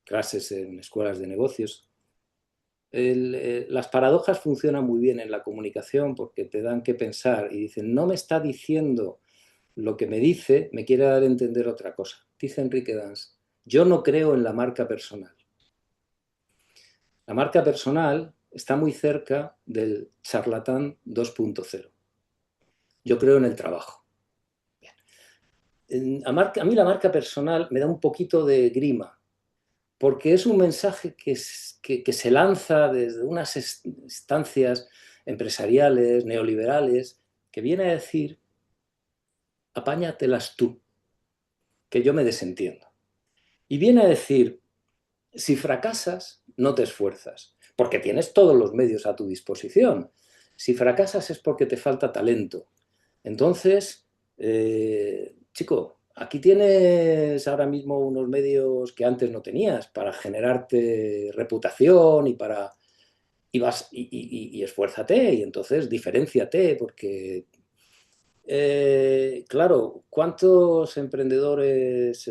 clases en escuelas de negocios. Las paradojas funcionan muy bien en la comunicación porque te dan que pensar y dicen, no me está diciendo lo que me dice, me quiere dar a entender otra cosa. Dice Enrique Dans, yo no creo en la marca personal. La marca personal está muy cerca del charlatán 2.0. Yo creo en el trabajo. A mí la marca personal me da un poquito de grima, porque es un mensaje que se lanza desde unas instancias empresariales, neoliberales, que viene a decir, apáñatelas tú, que yo me desentiendo. Y viene a decir, si fracasas, no te esfuerzas, porque tienes todos los medios a tu disposición. Si fracasas es porque te falta talento. Entonces, chico, aquí tienes ahora mismo unos medios que antes no tenías para generarte reputación y esfuérzate y entonces diferenciate porque Claro, ¿cuántos emprendedores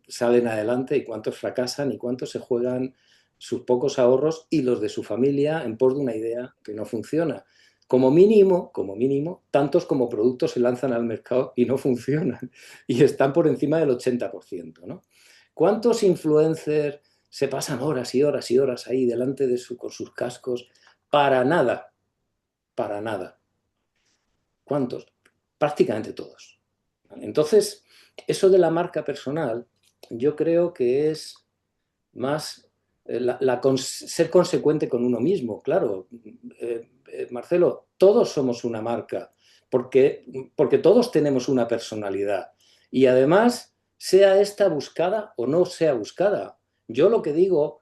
salen adelante y cuántos fracasan y cuántos se juegan sus pocos ahorros y los de su familia en pos de una idea que no funciona? Como mínimo, tantos como productos se lanzan al mercado y no funcionan y están por encima del 80%, ¿no? ¿Cuántos influencers se pasan horas y horas y horas ahí delante con sus cascos para nada, para nada? ¿Cuántos? Prácticamente todos. Entonces, eso de la marca personal, yo creo que es más ser consecuente con uno mismo. Claro, Marcelo, todos somos una marca, porque todos tenemos una personalidad. Y además, sea esta buscada o no sea buscada. Yo lo que digo,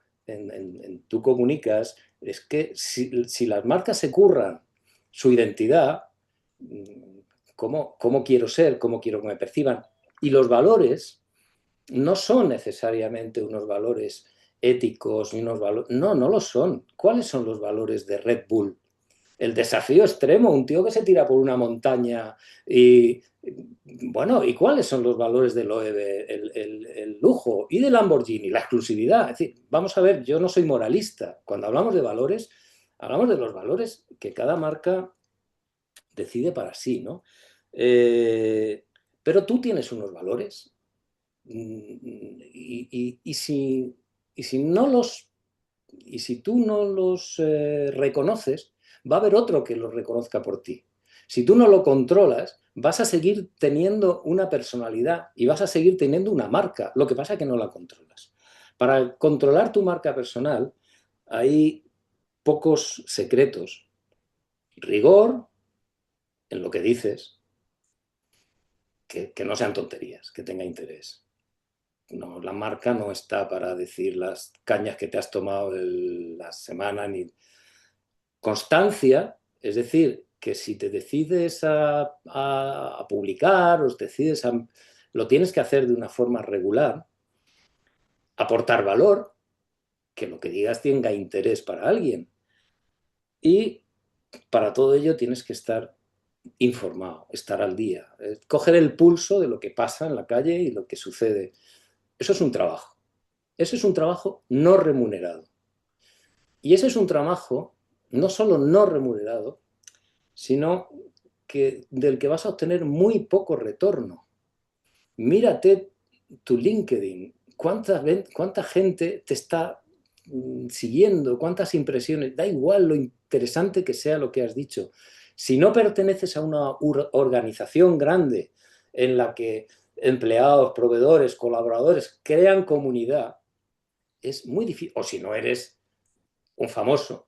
tú comunicas, es que si las marcas se curran su identidad, cómo quiero ser, cómo quiero que me perciban. Y los valores no son necesariamente unos valores éticos, ni unos valores. No, no lo son. ¿Cuáles son los valores de Red Bull? El desafío extremo, un tío que se tira por una montaña y. Bueno, ¿y cuáles son los valores del OEB? El lujo y de Lamborghini, la exclusividad. Es decir, vamos a ver, yo no soy moralista. Cuando hablamos de valores, hablamos de los valores que cada marca decide para sí, ¿no? Eh, pero tú tienes unos valores y si no los, y si tú no los reconoces, va a haber otro que los reconozca por ti. Si tú no lo controlas, vas a seguir teniendo una personalidad y vas a seguir teniendo una marca. Lo que pasa es que no la controlas. Para controlar tu marca personal hay pocos secretos. Rigor en lo que dices, que no sean tonterías, que tenga interés. No, la marca no está para decir las cañas que te has tomado la semana, ni constancia, es decir, que si te decides a publicar o decides lo tienes que hacer de una forma regular, aportar valor, que lo que digas tenga interés para alguien. Y para todo ello tienes que estar informado, estar al día, coger el pulso de lo que pasa en la calle y lo que sucede. Eso es un trabajo. Eso es un trabajo no remunerado. Y ese es un trabajo no solo no remunerado, sino del que vas a obtener muy poco retorno. Mírate tu LinkedIn, cuánta gente te está siguiendo, cuántas impresiones, da igual lo interesante que sea lo que has dicho. Si no perteneces a una organización grande en la que empleados, proveedores, colaboradores crean comunidad, es muy difícil, o si no eres un famoso.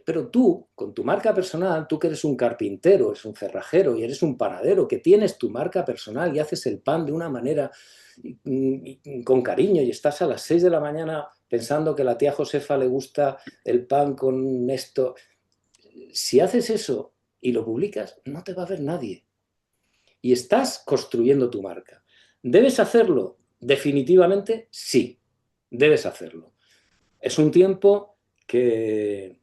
Pero tú, con tu marca personal, tú que eres un carpintero, eres un cerrajero y eres un panadero, que tienes tu marca personal y haces el pan de una manera con cariño y estás a las 6 de la mañana pensando que a la tía Josefa le gusta el pan con esto. Si haces eso y lo publicas, no te va a ver nadie. Y estás construyendo tu marca. ¿Debes hacerlo? Definitivamente sí, debes hacerlo. Es un tiempo que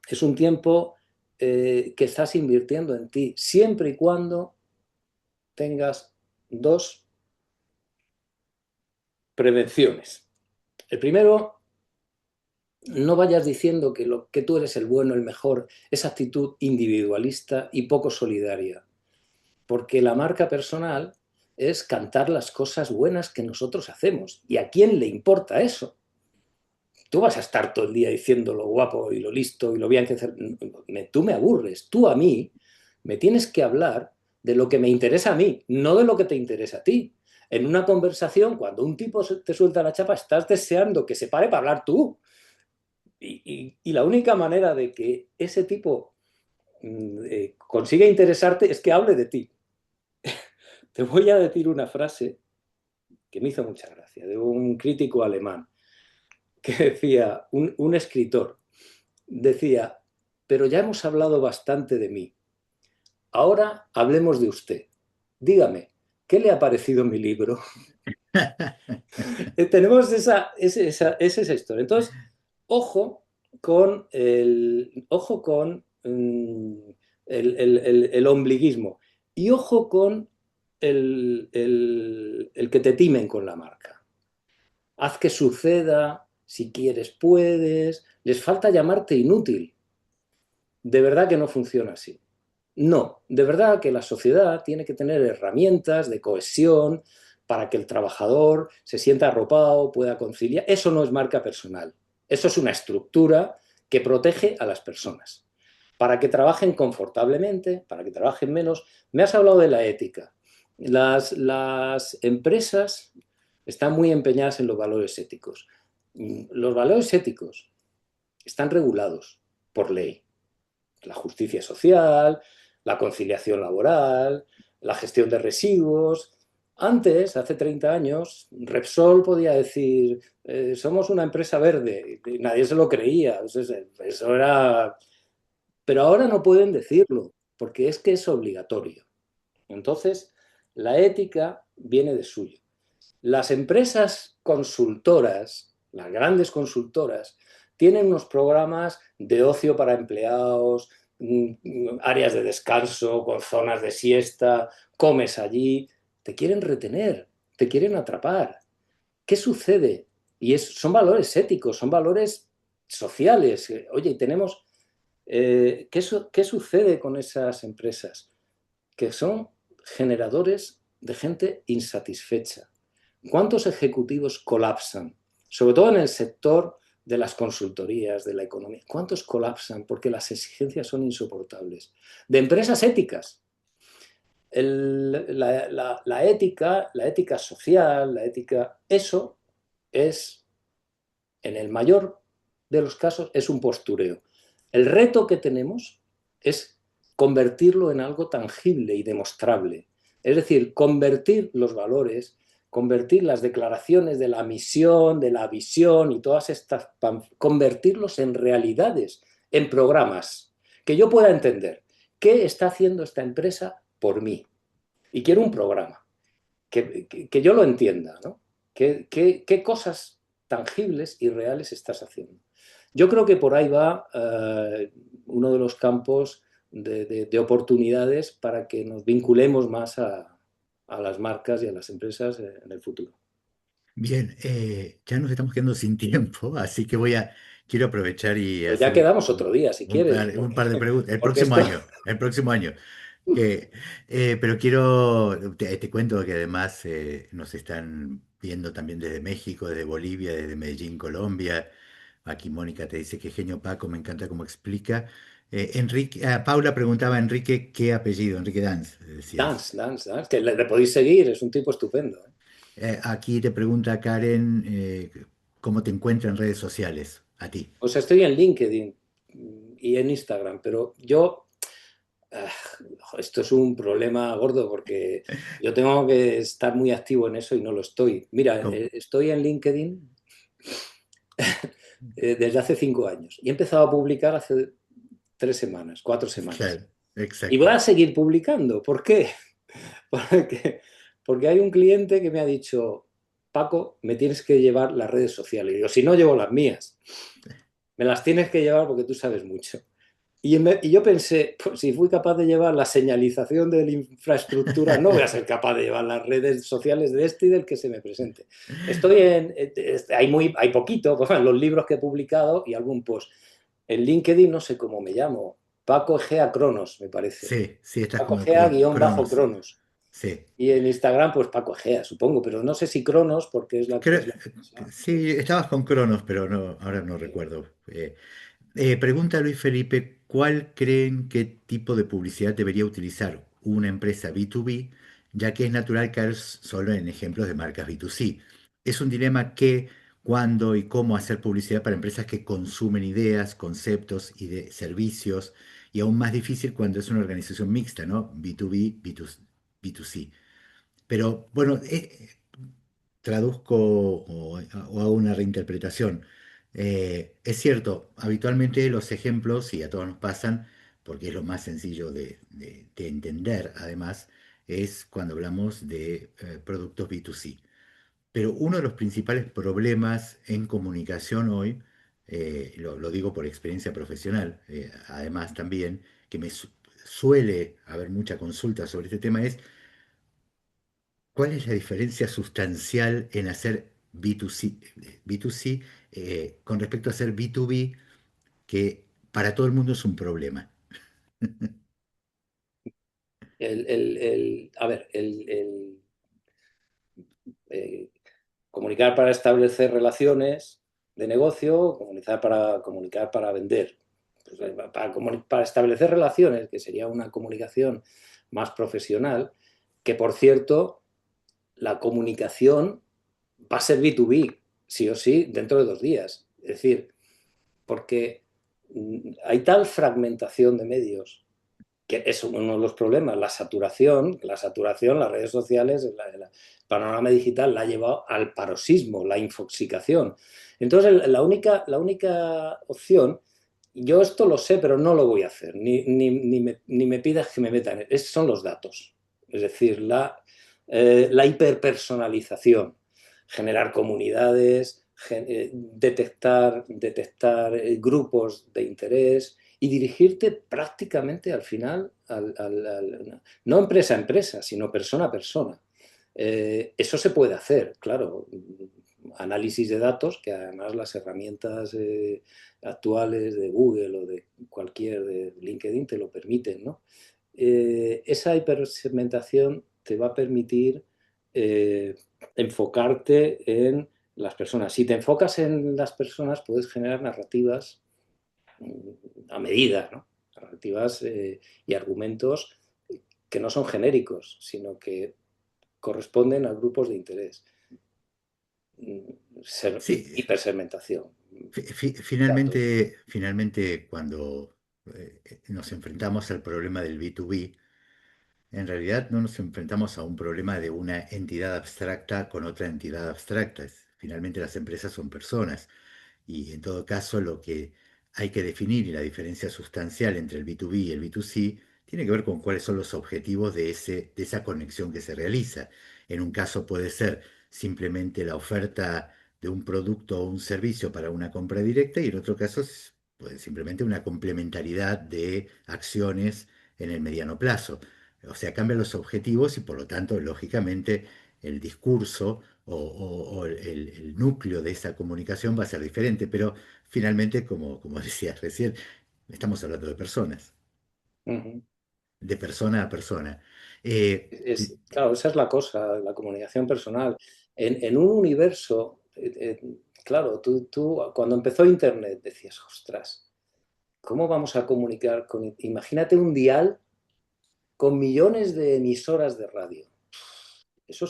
es un tiempo que estás invirtiendo en ti, siempre y cuando tengas dos prevenciones. El primero, no vayas diciendo que tú eres el bueno, el mejor, esa actitud individualista y poco solidaria, porque la marca personal es cantar las cosas buenas que nosotros hacemos. ¿Y a quién le importa eso? Tú vas a estar todo el día diciendo lo guapo y lo listo y lo bien que hacer. Tú me aburres. Tú a mí me tienes que hablar de lo que me interesa a mí, no de lo que te interesa a ti. En una conversación, cuando un tipo te suelta la chapa, estás deseando que se pare para hablar tú. Y la única manera de que ese tipo consiga interesarte es que hable de ti. Te voy a decir una frase que me hizo mucha gracia, de un crítico alemán, que decía, un escritor, decía, pero ya hemos hablado bastante de mí. Ahora hablemos de usted. Dígame, ¿qué le ha parecido mi libro? Tenemos esa historia. Entonces, ojo con el ombliguismo. Y ojo con el que te timen con la marca. Haz que suceda, si quieres puedes. Les falta llamarte inútil. De verdad que no funciona así. No, de verdad que la sociedad tiene que tener herramientas de cohesión para que el trabajador se sienta arropado, pueda conciliar. Eso no es marca personal. Eso es una estructura que protege a las personas para que trabajen confortablemente, para que trabajen menos. Me has hablado de la ética. Las empresas están muy empeñadas en los valores éticos. Los valores éticos están regulados por ley. La justicia social, la conciliación laboral, la gestión de residuos. Antes, hace 30 años, Repsol podía decir, somos una empresa verde, y nadie se lo creía. Eso era... Pero ahora no pueden decirlo, porque es que es obligatorio. Entonces, la ética viene de suyo. Las empresas consultoras, las grandes consultoras, tienen unos programas de ocio para empleados, áreas de descanso, con zonas de siesta, comes allí, te quieren retener, te quieren atrapar. ¿Qué sucede? Son valores éticos, son valores sociales. Oye, tenemos... ¿qué sucede con esas empresas? Que son generadores de gente insatisfecha. ¿Cuántos ejecutivos colapsan? Sobre todo en el sector de las consultorías, de la economía. ¿Cuántos colapsan? Porque las exigencias son insoportables. De empresas éticas. La ética social, la ética, eso es, en el mayor de los casos, es un postureo. El reto que tenemos es convertirlo en algo tangible y demostrable. Es decir, convertir los valores, convertir las declaraciones de la misión, de la visión y todas estas, convertirlos en realidades, en programas, que yo pueda entender qué está haciendo esta empresa por mí. Y quiero un programa, que yo lo entienda, ¿no? ¿Qué cosas tangibles y reales estás haciendo? Yo creo que por ahí va uno de los campos de oportunidades para que nos vinculemos más a las marcas y a las empresas en el futuro. Bien, ya nos estamos quedando sin tiempo, así que quiero aprovechar y Pues ya hacer quedamos otro día, si quieres, un par de preguntas. porque esto... El próximo año. Que, pero te cuento que además nos están viendo también desde México, desde Bolivia, desde Medellín, Colombia. Aquí Mónica te dice que genio Paco, me encanta cómo explica. Paula preguntaba a Enrique qué apellido, Enrique Danz, decías. Dance, que le podéis seguir, es un tipo estupendo. ¿Eh? Aquí te pregunta Karen, ¿cómo te encuentra en redes sociales? A ti. Pues estoy en LinkedIn y en Instagram, pero yo Ah, esto es un problema gordo porque yo tengo que estar muy activo en eso y no lo estoy. Mira, ¿Cómo? estoy en LinkedIn desde hace 5 años y he empezado a publicar hace 3 semanas, 4 semanas. Claro, Y voy exacto. a seguir publicando. ¿Por qué? Porque, porque hay un cliente que me ha dicho, Paco, me tienes que llevar las redes sociales. Y digo, si no llevo las mías, me las tienes que llevar porque tú sabes mucho. Y yo pensé, pues, si fui capaz de llevar la señalización de la infraestructura, no voy a ser capaz de llevar las redes sociales de este y del que se me presente. Hay poquito, pues, bueno, los libros que he publicado y algún post. En LinkedIn no sé cómo me llamo. Paco Egea Cronos, me parece. Sí, sí, estás Paco como Egea guión bajo Cronos. Cronos. Sí. Y en Instagram, pues Paco Egea, supongo, pero no sé si Cronos, porque Creo, es la sí, estabas con Cronos, pero no, ahora no recuerdo. Pregunta Luis Felipe, ¿cuál creen qué tipo de publicidad debería utilizar una empresa B2B, ya que es natural caer solo en ejemplos de marcas B2C? Es un dilema qué, cuándo y cómo hacer publicidad para empresas que consumen ideas, conceptos y de servicios, y aún más difícil cuando es una organización mixta, ¿no? B2B, B2C. Pero bueno, traduzco o hago una reinterpretación. Es cierto, habitualmente los ejemplos, y a todos nos pasan, porque es lo más sencillo de entender, además, es cuando hablamos de productos B2C. Pero uno de los principales problemas en comunicación hoy, lo digo por experiencia profesional, además también, que suele haber mucha consulta sobre este tema es ¿cuál es la diferencia sustancial en hacer B2C con respecto a hacer B2B, que para todo el mundo es un problema? A ver, eh, comunicar para establecer relaciones de negocio, comunicar para vender. Pues, para establecer relaciones, que sería una comunicación más profesional, que por cierto, la comunicación va a ser B2B, sí o sí, dentro de 2 días. Es decir, porque hay tal fragmentación de medios que es uno de los problemas, la saturación, las redes sociales, el panorama digital la ha llevado al paroxismo, la infoxicación. Entonces, la única opción, yo esto lo sé, pero no lo voy a hacer, ni me pidas que me metan, son los datos. Es decir, la hiperpersonalización, generar comunidades, detectar grupos de interés y dirigirte prácticamente al final, no empresa a empresa, sino persona a persona. Eso se puede hacer, claro. Análisis de datos, que además las herramientas actuales de Google o de cualquier de LinkedIn te lo permiten, ¿no? Esa hipersegmentación te va a permitir eh, enfocarte en las personas. Si te enfocas en las personas, puedes generar narrativas a medida, ¿no? Narrativas y argumentos que no son genéricos, sino que corresponden a grupos de interés. Sí, Hipersegmentación. Datos. finalmente cuando nos enfrentamos al problema del B2B, en realidad no nos enfrentamos a un problema de una entidad abstracta con otra entidad abstracta. Finalmente las empresas son personas. Y en todo caso, lo que hay que definir y la diferencia sustancial entre el B2B y el B2C tiene que ver con cuáles son los objetivos de esa conexión que se realiza. En un caso puede ser simplemente la oferta de un producto o un servicio para una compra directa y en otro caso puede simplemente una complementariedad de acciones en el mediano plazo. O sea, cambian los objetivos y por lo tanto, lógicamente, el discurso o el núcleo de esa comunicación va a ser diferente, pero finalmente, como decías recién, estamos hablando de personas, Ujú. de persona a persona. Claro, esa es la cosa, la comunicación personal. En un universo, claro, tú cuando empezó Internet decías, ostras, ¿cómo vamos a comunicar con... Imagínate un dial con millones de emisoras de radio. Eso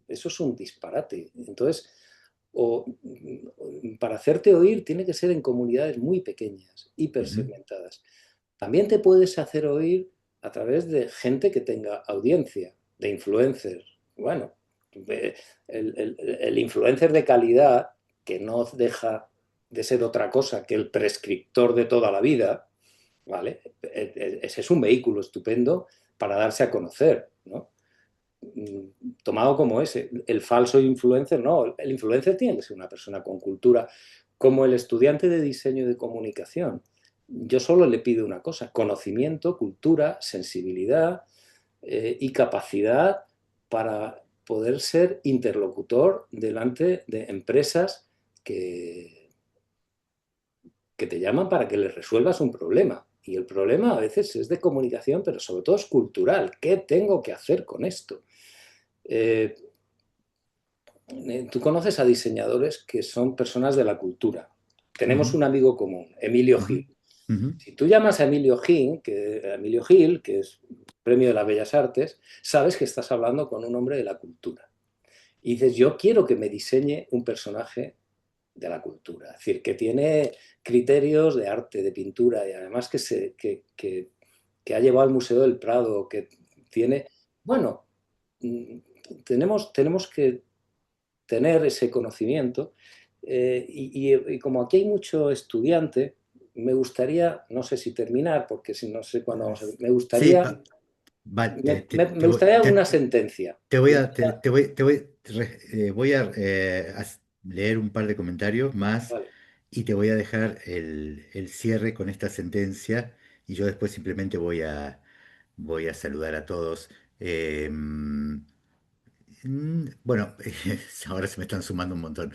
es un disparate. Entonces, o, para hacerte oír tiene que ser en comunidades muy pequeñas, Ujú. hipersegmentadas. También te puedes hacer oír a través de gente que tenga audiencia, de influencers. Bueno, el influencer de calidad, que no deja de ser otra cosa que el prescriptor de toda la vida, ¿vale? Ese es un vehículo estupendo para darse a conocer, ¿no? Tomado como ese. El falso influencer, no, el influencer tiene que ser una persona con cultura, como el estudiante de diseño de comunicación. Yo solo le pido una cosa, conocimiento, cultura, sensibilidad y capacidad para poder ser interlocutor delante de empresas que te llaman para que les resuelvas un problema. Y el problema a veces es de comunicación, pero sobre todo es cultural. ¿Qué tengo que hacer con esto? Eh, Tú conoces a diseñadores que son personas de la cultura. Tenemos Ujú, un amigo común, Emilio ujú, Gil. ujú. Si tú llamas a Emilio Gil, que es Premio de las Bellas Artes, sabes que estás hablando con un hombre de la cultura. Y dices, yo quiero que me diseñe un personaje de la cultura, es decir, que tiene criterios de arte, de pintura, y además que ha llevado al Museo del Prado, que tiene, bueno, tenemos que tener ese conocimiento. Y como aquí hay mucho estudiante, me gustaría, no sé si terminar, porque si no sé cuándo vamos a... Me Sí, gustaría, me gustaría una sentencia. te voy a, voy a leer un par de comentarios más Vale. y te voy a dejar el cierre con esta sentencia y yo después simplemente Voy a saludar a todos. Bueno, ahora se me están sumando un montón.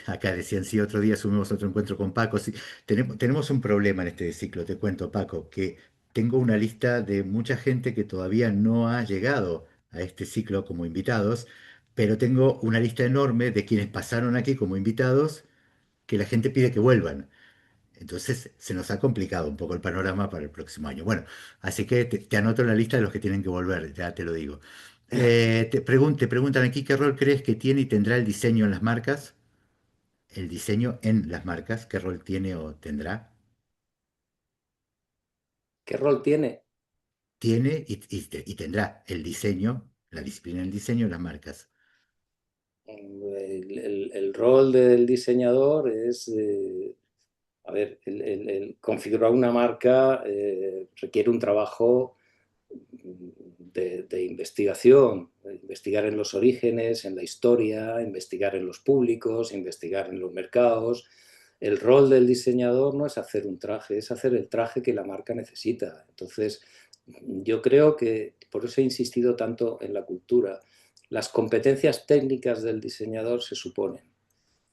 Acá decían, sí, otro día subimos otro encuentro con Paco. Sí, tenemos un problema en este ciclo, te cuento, Paco, que tengo una lista de mucha gente que todavía no ha llegado a este ciclo como invitados, pero tengo una lista enorme de quienes pasaron aquí como invitados que la gente pide que vuelvan. Entonces se nos ha complicado un poco el panorama para el próximo año. Bueno, así que te anoto en la lista de los que tienen que volver, ya te lo digo. Te preguntan aquí qué rol crees que tiene y tendrá el diseño en las marcas. El diseño en las marcas, ¿qué rol tiene o tendrá? ¿Qué rol tiene? Tiene y tendrá el diseño, la disciplina del diseño en las marcas. El rol del diseñador es, a ver, el configurar una marca requiere un trabajo de investigación, de investigar en los orígenes, en la historia, investigar en los públicos, investigar en los mercados. El rol del diseñador no es hacer un traje, es hacer el traje que la marca necesita. Entonces, yo creo que, por eso he insistido tanto en la cultura, las competencias técnicas del diseñador se suponen.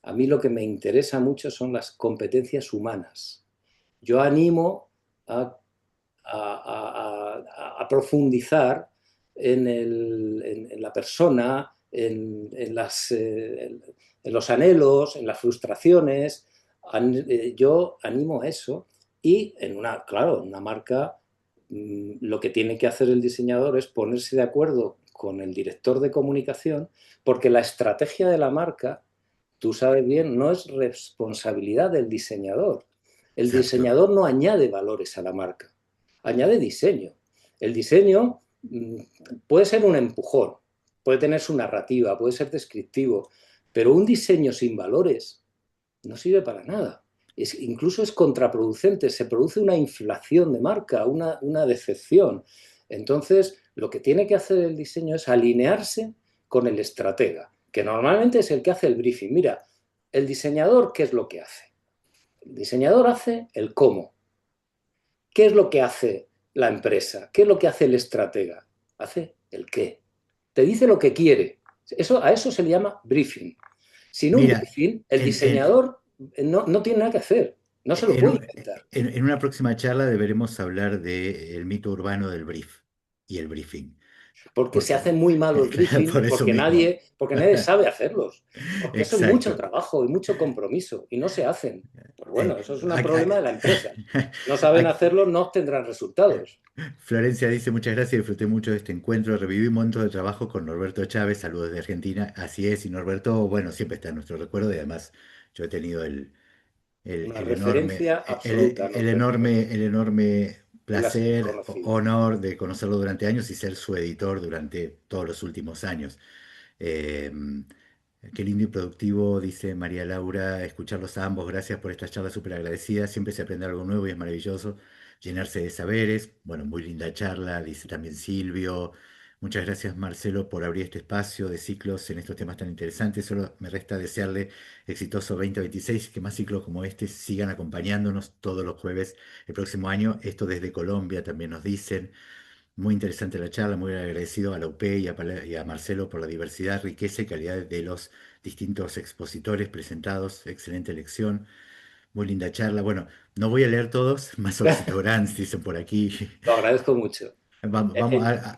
A mí lo que me interesa mucho son las competencias humanas. Yo animo a a profundizar en la persona, en los anhelos, en las frustraciones. Yo animo a eso y claro, en una marca lo que tiene que hacer el diseñador es ponerse de acuerdo con el director de comunicación, porque la estrategia de la marca, tú sabes bien, no es responsabilidad del diseñador. El Exacto, diseñador no añade valores a la marca, añade diseño. El diseño puede ser un empujón, puede tener su narrativa, puede ser descriptivo, pero un diseño sin valores no sirve para nada. Incluso es contraproducente, se produce una inflación de marca, una decepción. Entonces, lo que tiene que hacer el diseño es alinearse con el estratega, que normalmente es el que hace el briefing. Mira, el diseñador, ¿qué es lo que hace? El diseñador hace el cómo. ¿Qué es lo que hace la empresa? ¿Qué es lo que hace el estratega? Hace el qué. Te dice lo que quiere. A eso se le llama briefing. Sin un mira, briefing, el en, en- diseñador no tiene nada que hacer. No se lo en puede un- inventar. en una próxima charla deberemos hablar del mito urbano del brief y el briefing. Porque se Porque, hacen muy mal los claro, briefings, por eso mismo. porque nadie sabe hacerlos. Porque eso es mucho Exacto. trabajo y mucho compromiso y no se hacen. Pues Eh, bueno, eso es un aquí- problema de la empresa. No saben aquí- hacerlo, no obtendrán resultados. Florencia dice muchas gracias, disfruté mucho de este encuentro, reviví momentos de trabajo con Norberto Chávez, saludos de Argentina, así es, y Norberto, bueno, siempre está en nuestro recuerdo y además yo he tenido Una el enorme, referencia absoluta, Norberto. el enorme Él ha sido placer, reconocido. honor de conocerlo durante años y ser su editor durante todos los últimos años. Eh, Qué lindo y productivo, dice María Laura, escucharlos a ambos. Gracias por esta charla súper agradecida. Siempre se aprende algo nuevo y es maravilloso llenarse de saberes. Bueno, muy linda charla, dice también Silvio. Muchas gracias, Marcelo, por abrir este espacio de ciclos en estos temas tan interesantes. Solo me resta desearle exitoso 2026, que más ciclos como este sigan acompañándonos todos los jueves el próximo año. Esto desde Colombia también nos dicen. Muy interesante la charla, muy agradecido a la UP y a Marcelo por la diversidad, riqueza y calidad de los distintos expositores presentados. Excelente lección, muy linda charla. Bueno, no voy a leer todos, más Oxitograns dicen por aquí. Lo agradezco mucho. Vamos,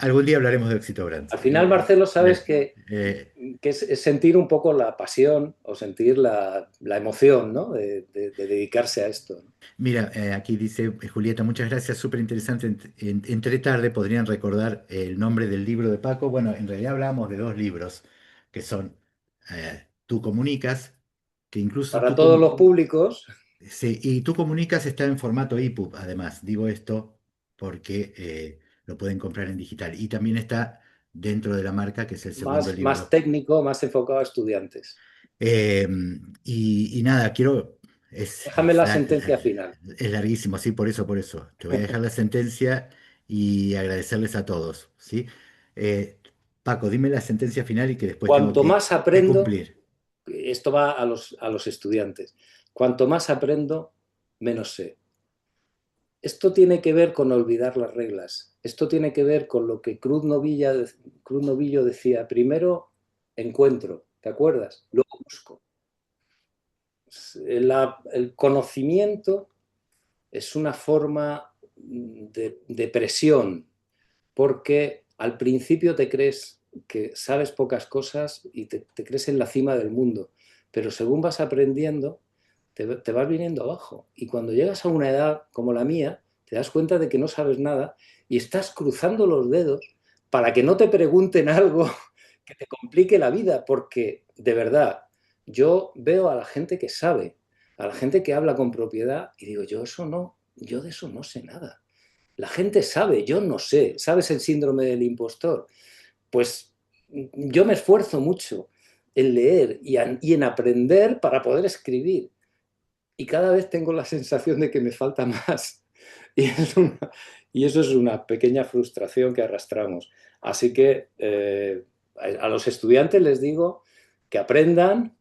algún día hablaremos de Oxitograns. Al final, Marcelo, sabes Eh, que es sentir un poco la pasión o sentir la emoción, ¿no? De dedicarse a esto, ¿no? Mira, aquí dice Julieta, muchas gracias, súper interesante. Entré tarde, podrían recordar el nombre del libro de Paco. Bueno, en realidad hablamos de dos libros que son Tú comunicas, que incluso Para todos los públicos, sí, y Tú comunicas está en formato EPUB, además. Digo esto porque lo pueden comprar en digital. Y también está dentro de la marca, que es el segundo más libro. técnico, más enfocado a estudiantes. Eh, y nada, quiero, Déjame la sentencia final. es larguísimo, sí, por eso. Te voy a dejar la sentencia y agradecerles a todos, ¿sí? Eh, Paco, dime la sentencia final y que después tengo Cuanto más que aprendo, cumplir. esto va a los estudiantes, cuanto más aprendo, menos sé. esto tiene que ver con olvidar las reglas. Esto tiene que ver con lo que Cruz Novillo decía. Primero encuentro, ¿te acuerdas? Luego busco. El conocimiento es una forma de presión, porque al principio te crees que sabes pocas cosas y te crees en la cima del mundo, pero según vas aprendiendo, te vas viniendo abajo. Y cuando llegas a una edad como la mía, te das cuenta de que no sabes nada y estás cruzando los dedos para que no te pregunten algo que te complique la vida, porque de verdad, yo veo a la gente que sabe, a la gente que habla con propiedad y digo, yo eso no, yo de eso no sé nada. La gente sabe, yo no sé. ¿Sabes el síndrome del impostor? Pues yo me esfuerzo mucho en leer y en aprender para poder escribir. Y cada vez tengo la sensación de que me falta más. Y, y eso es una pequeña frustración que arrastramos. Así que a los estudiantes les digo que aprendan,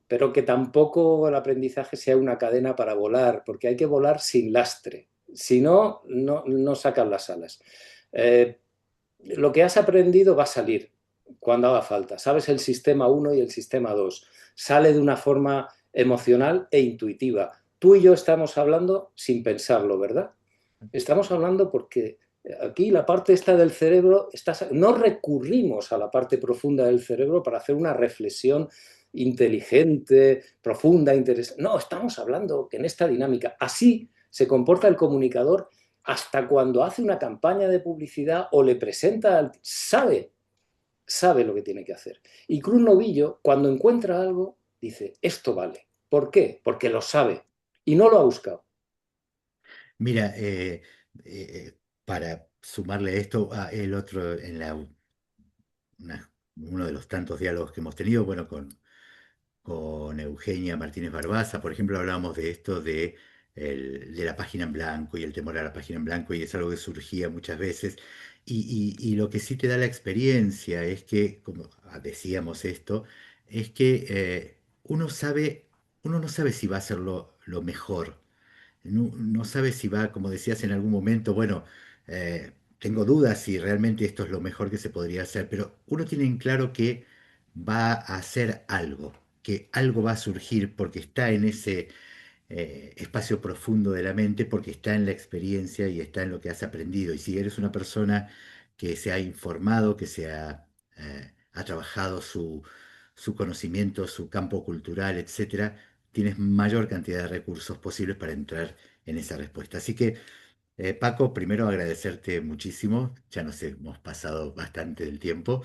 pero que tampoco el aprendizaje sea una cadena para volar, porque hay que volar sin lastre. Si no, no sacan las alas. Eh, lo que has aprendido va a salir cuando haga falta. Sabes el sistema uno y el sistema 2. Sale de una forma emocional e intuitiva. Tú y yo estamos hablando sin pensarlo, ¿verdad? Estamos hablando porque aquí la parte esta del cerebro, no recurrimos a la parte profunda del cerebro para hacer una reflexión inteligente, profunda, interesante. No, estamos hablando que en esta dinámica, así se comporta el comunicador hasta cuando hace una campaña de publicidad o le presenta, sabe lo que tiene que hacer. Y Cruz Novillo, cuando encuentra algo, dice, esto vale. ¿Por qué? Porque lo sabe y no lo ha buscado. Mira, para sumarle a esto, el otro, uno de los tantos diálogos que hemos tenido, bueno, con Eugenia Martínez Barbaza, por ejemplo, hablábamos de esto de la página en blanco y el temor a la página en blanco, y es algo que surgía muchas veces. Y lo que sí te da la experiencia es que, como decíamos esto, es que uno no sabe si va a ser lo mejor. No sabes si va, como decías en algún momento, bueno, tengo dudas si realmente esto es lo mejor que se podría hacer, pero uno tiene en claro que va a hacer algo, que algo va a surgir porque está en ese espacio profundo de la mente, porque está en la experiencia y está en lo que has aprendido. Y si eres una persona que se ha informado, ha trabajado su conocimiento, su campo cultural, etcétera, tienes mayor cantidad de recursos posibles para entrar en esa respuesta. Así que, Paco, primero agradecerte muchísimo, ya nos hemos pasado bastante del tiempo,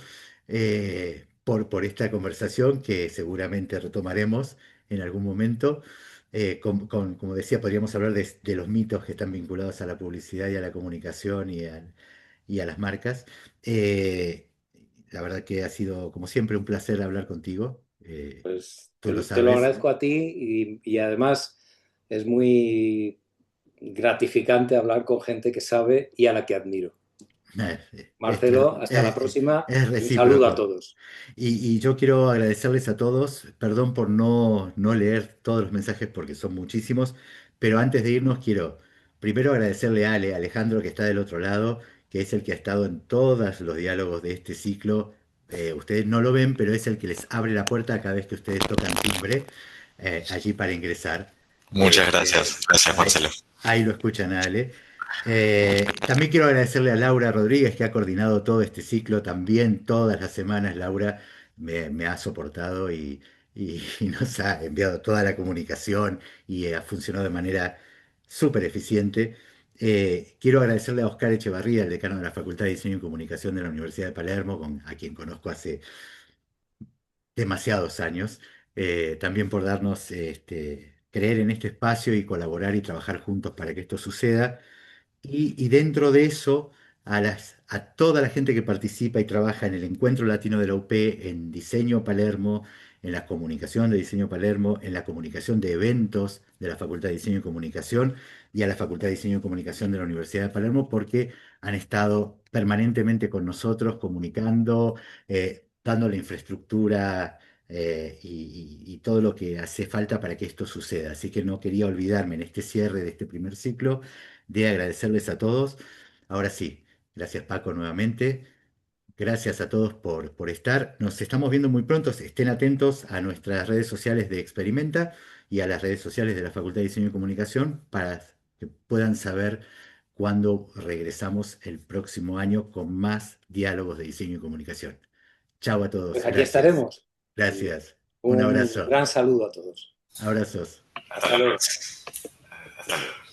por esta conversación que seguramente retomaremos en algún momento. Como decía, podríamos hablar de los mitos que están vinculados a la publicidad y a la comunicación y a las marcas. Eh, la verdad que ha sido, como siempre, un placer hablar contigo. Pues Tú lo te lo sabes. agradezco a ti y además es muy gratificante hablar con gente que sabe y a la que admiro. Esto Marcelo, hasta la es, próxima es y un saludo a recíproco. todos. Y yo quiero agradecerles a todos, perdón por no leer todos los mensajes porque son muchísimos, pero antes de irnos quiero primero agradecerle a Alejandro, que está del otro lado, que es el que ha estado en todos los diálogos de este ciclo. Ustedes no lo ven, pero es el que les abre la puerta cada vez que ustedes tocan timbre, allí para ingresar. Muchas gracias, gracias Ahí, Marcelo. ahí lo escuchan a Ale. También quiero agradecerle a Laura Rodríguez, que ha coordinado todo este ciclo. También todas las semanas Laura me ha soportado y nos ha enviado toda la comunicación y ha funcionado de manera súper eficiente. Quiero agradecerle a Oscar Echevarría, el decano de la Facultad de Diseño y Comunicación de la Universidad de Palermo, a quien conozco hace demasiados años, también por darnos, creer en este espacio y colaborar y trabajar juntos para que esto suceda. Y dentro de eso, a toda la gente que participa y trabaja en el Encuentro Latino de la UP, en Diseño Palermo, en la comunicación de Diseño Palermo, en la comunicación de eventos de la Facultad de Diseño y Comunicación y a la Facultad de Diseño y Comunicación de la Universidad de Palermo, porque han estado permanentemente con nosotros, comunicando, dando la infraestructura y todo lo que hace falta para que esto suceda. Así que no quería olvidarme en este cierre de este primer ciclo de agradecerles a todos. Ahora sí, gracias Paco nuevamente. Gracias a todos por estar. Nos estamos viendo muy pronto. Estén atentos a nuestras redes sociales de Experimenta y a las redes sociales de la Facultad de Diseño y Comunicación para que puedan saber cuándo regresamos el próximo año con más diálogos de diseño y comunicación. Chao a todos. Pues aquí Gracias. estaremos. Y Gracias. Un un abrazo. gran saludo a todos. Abrazos. Hasta luego. Hasta luego.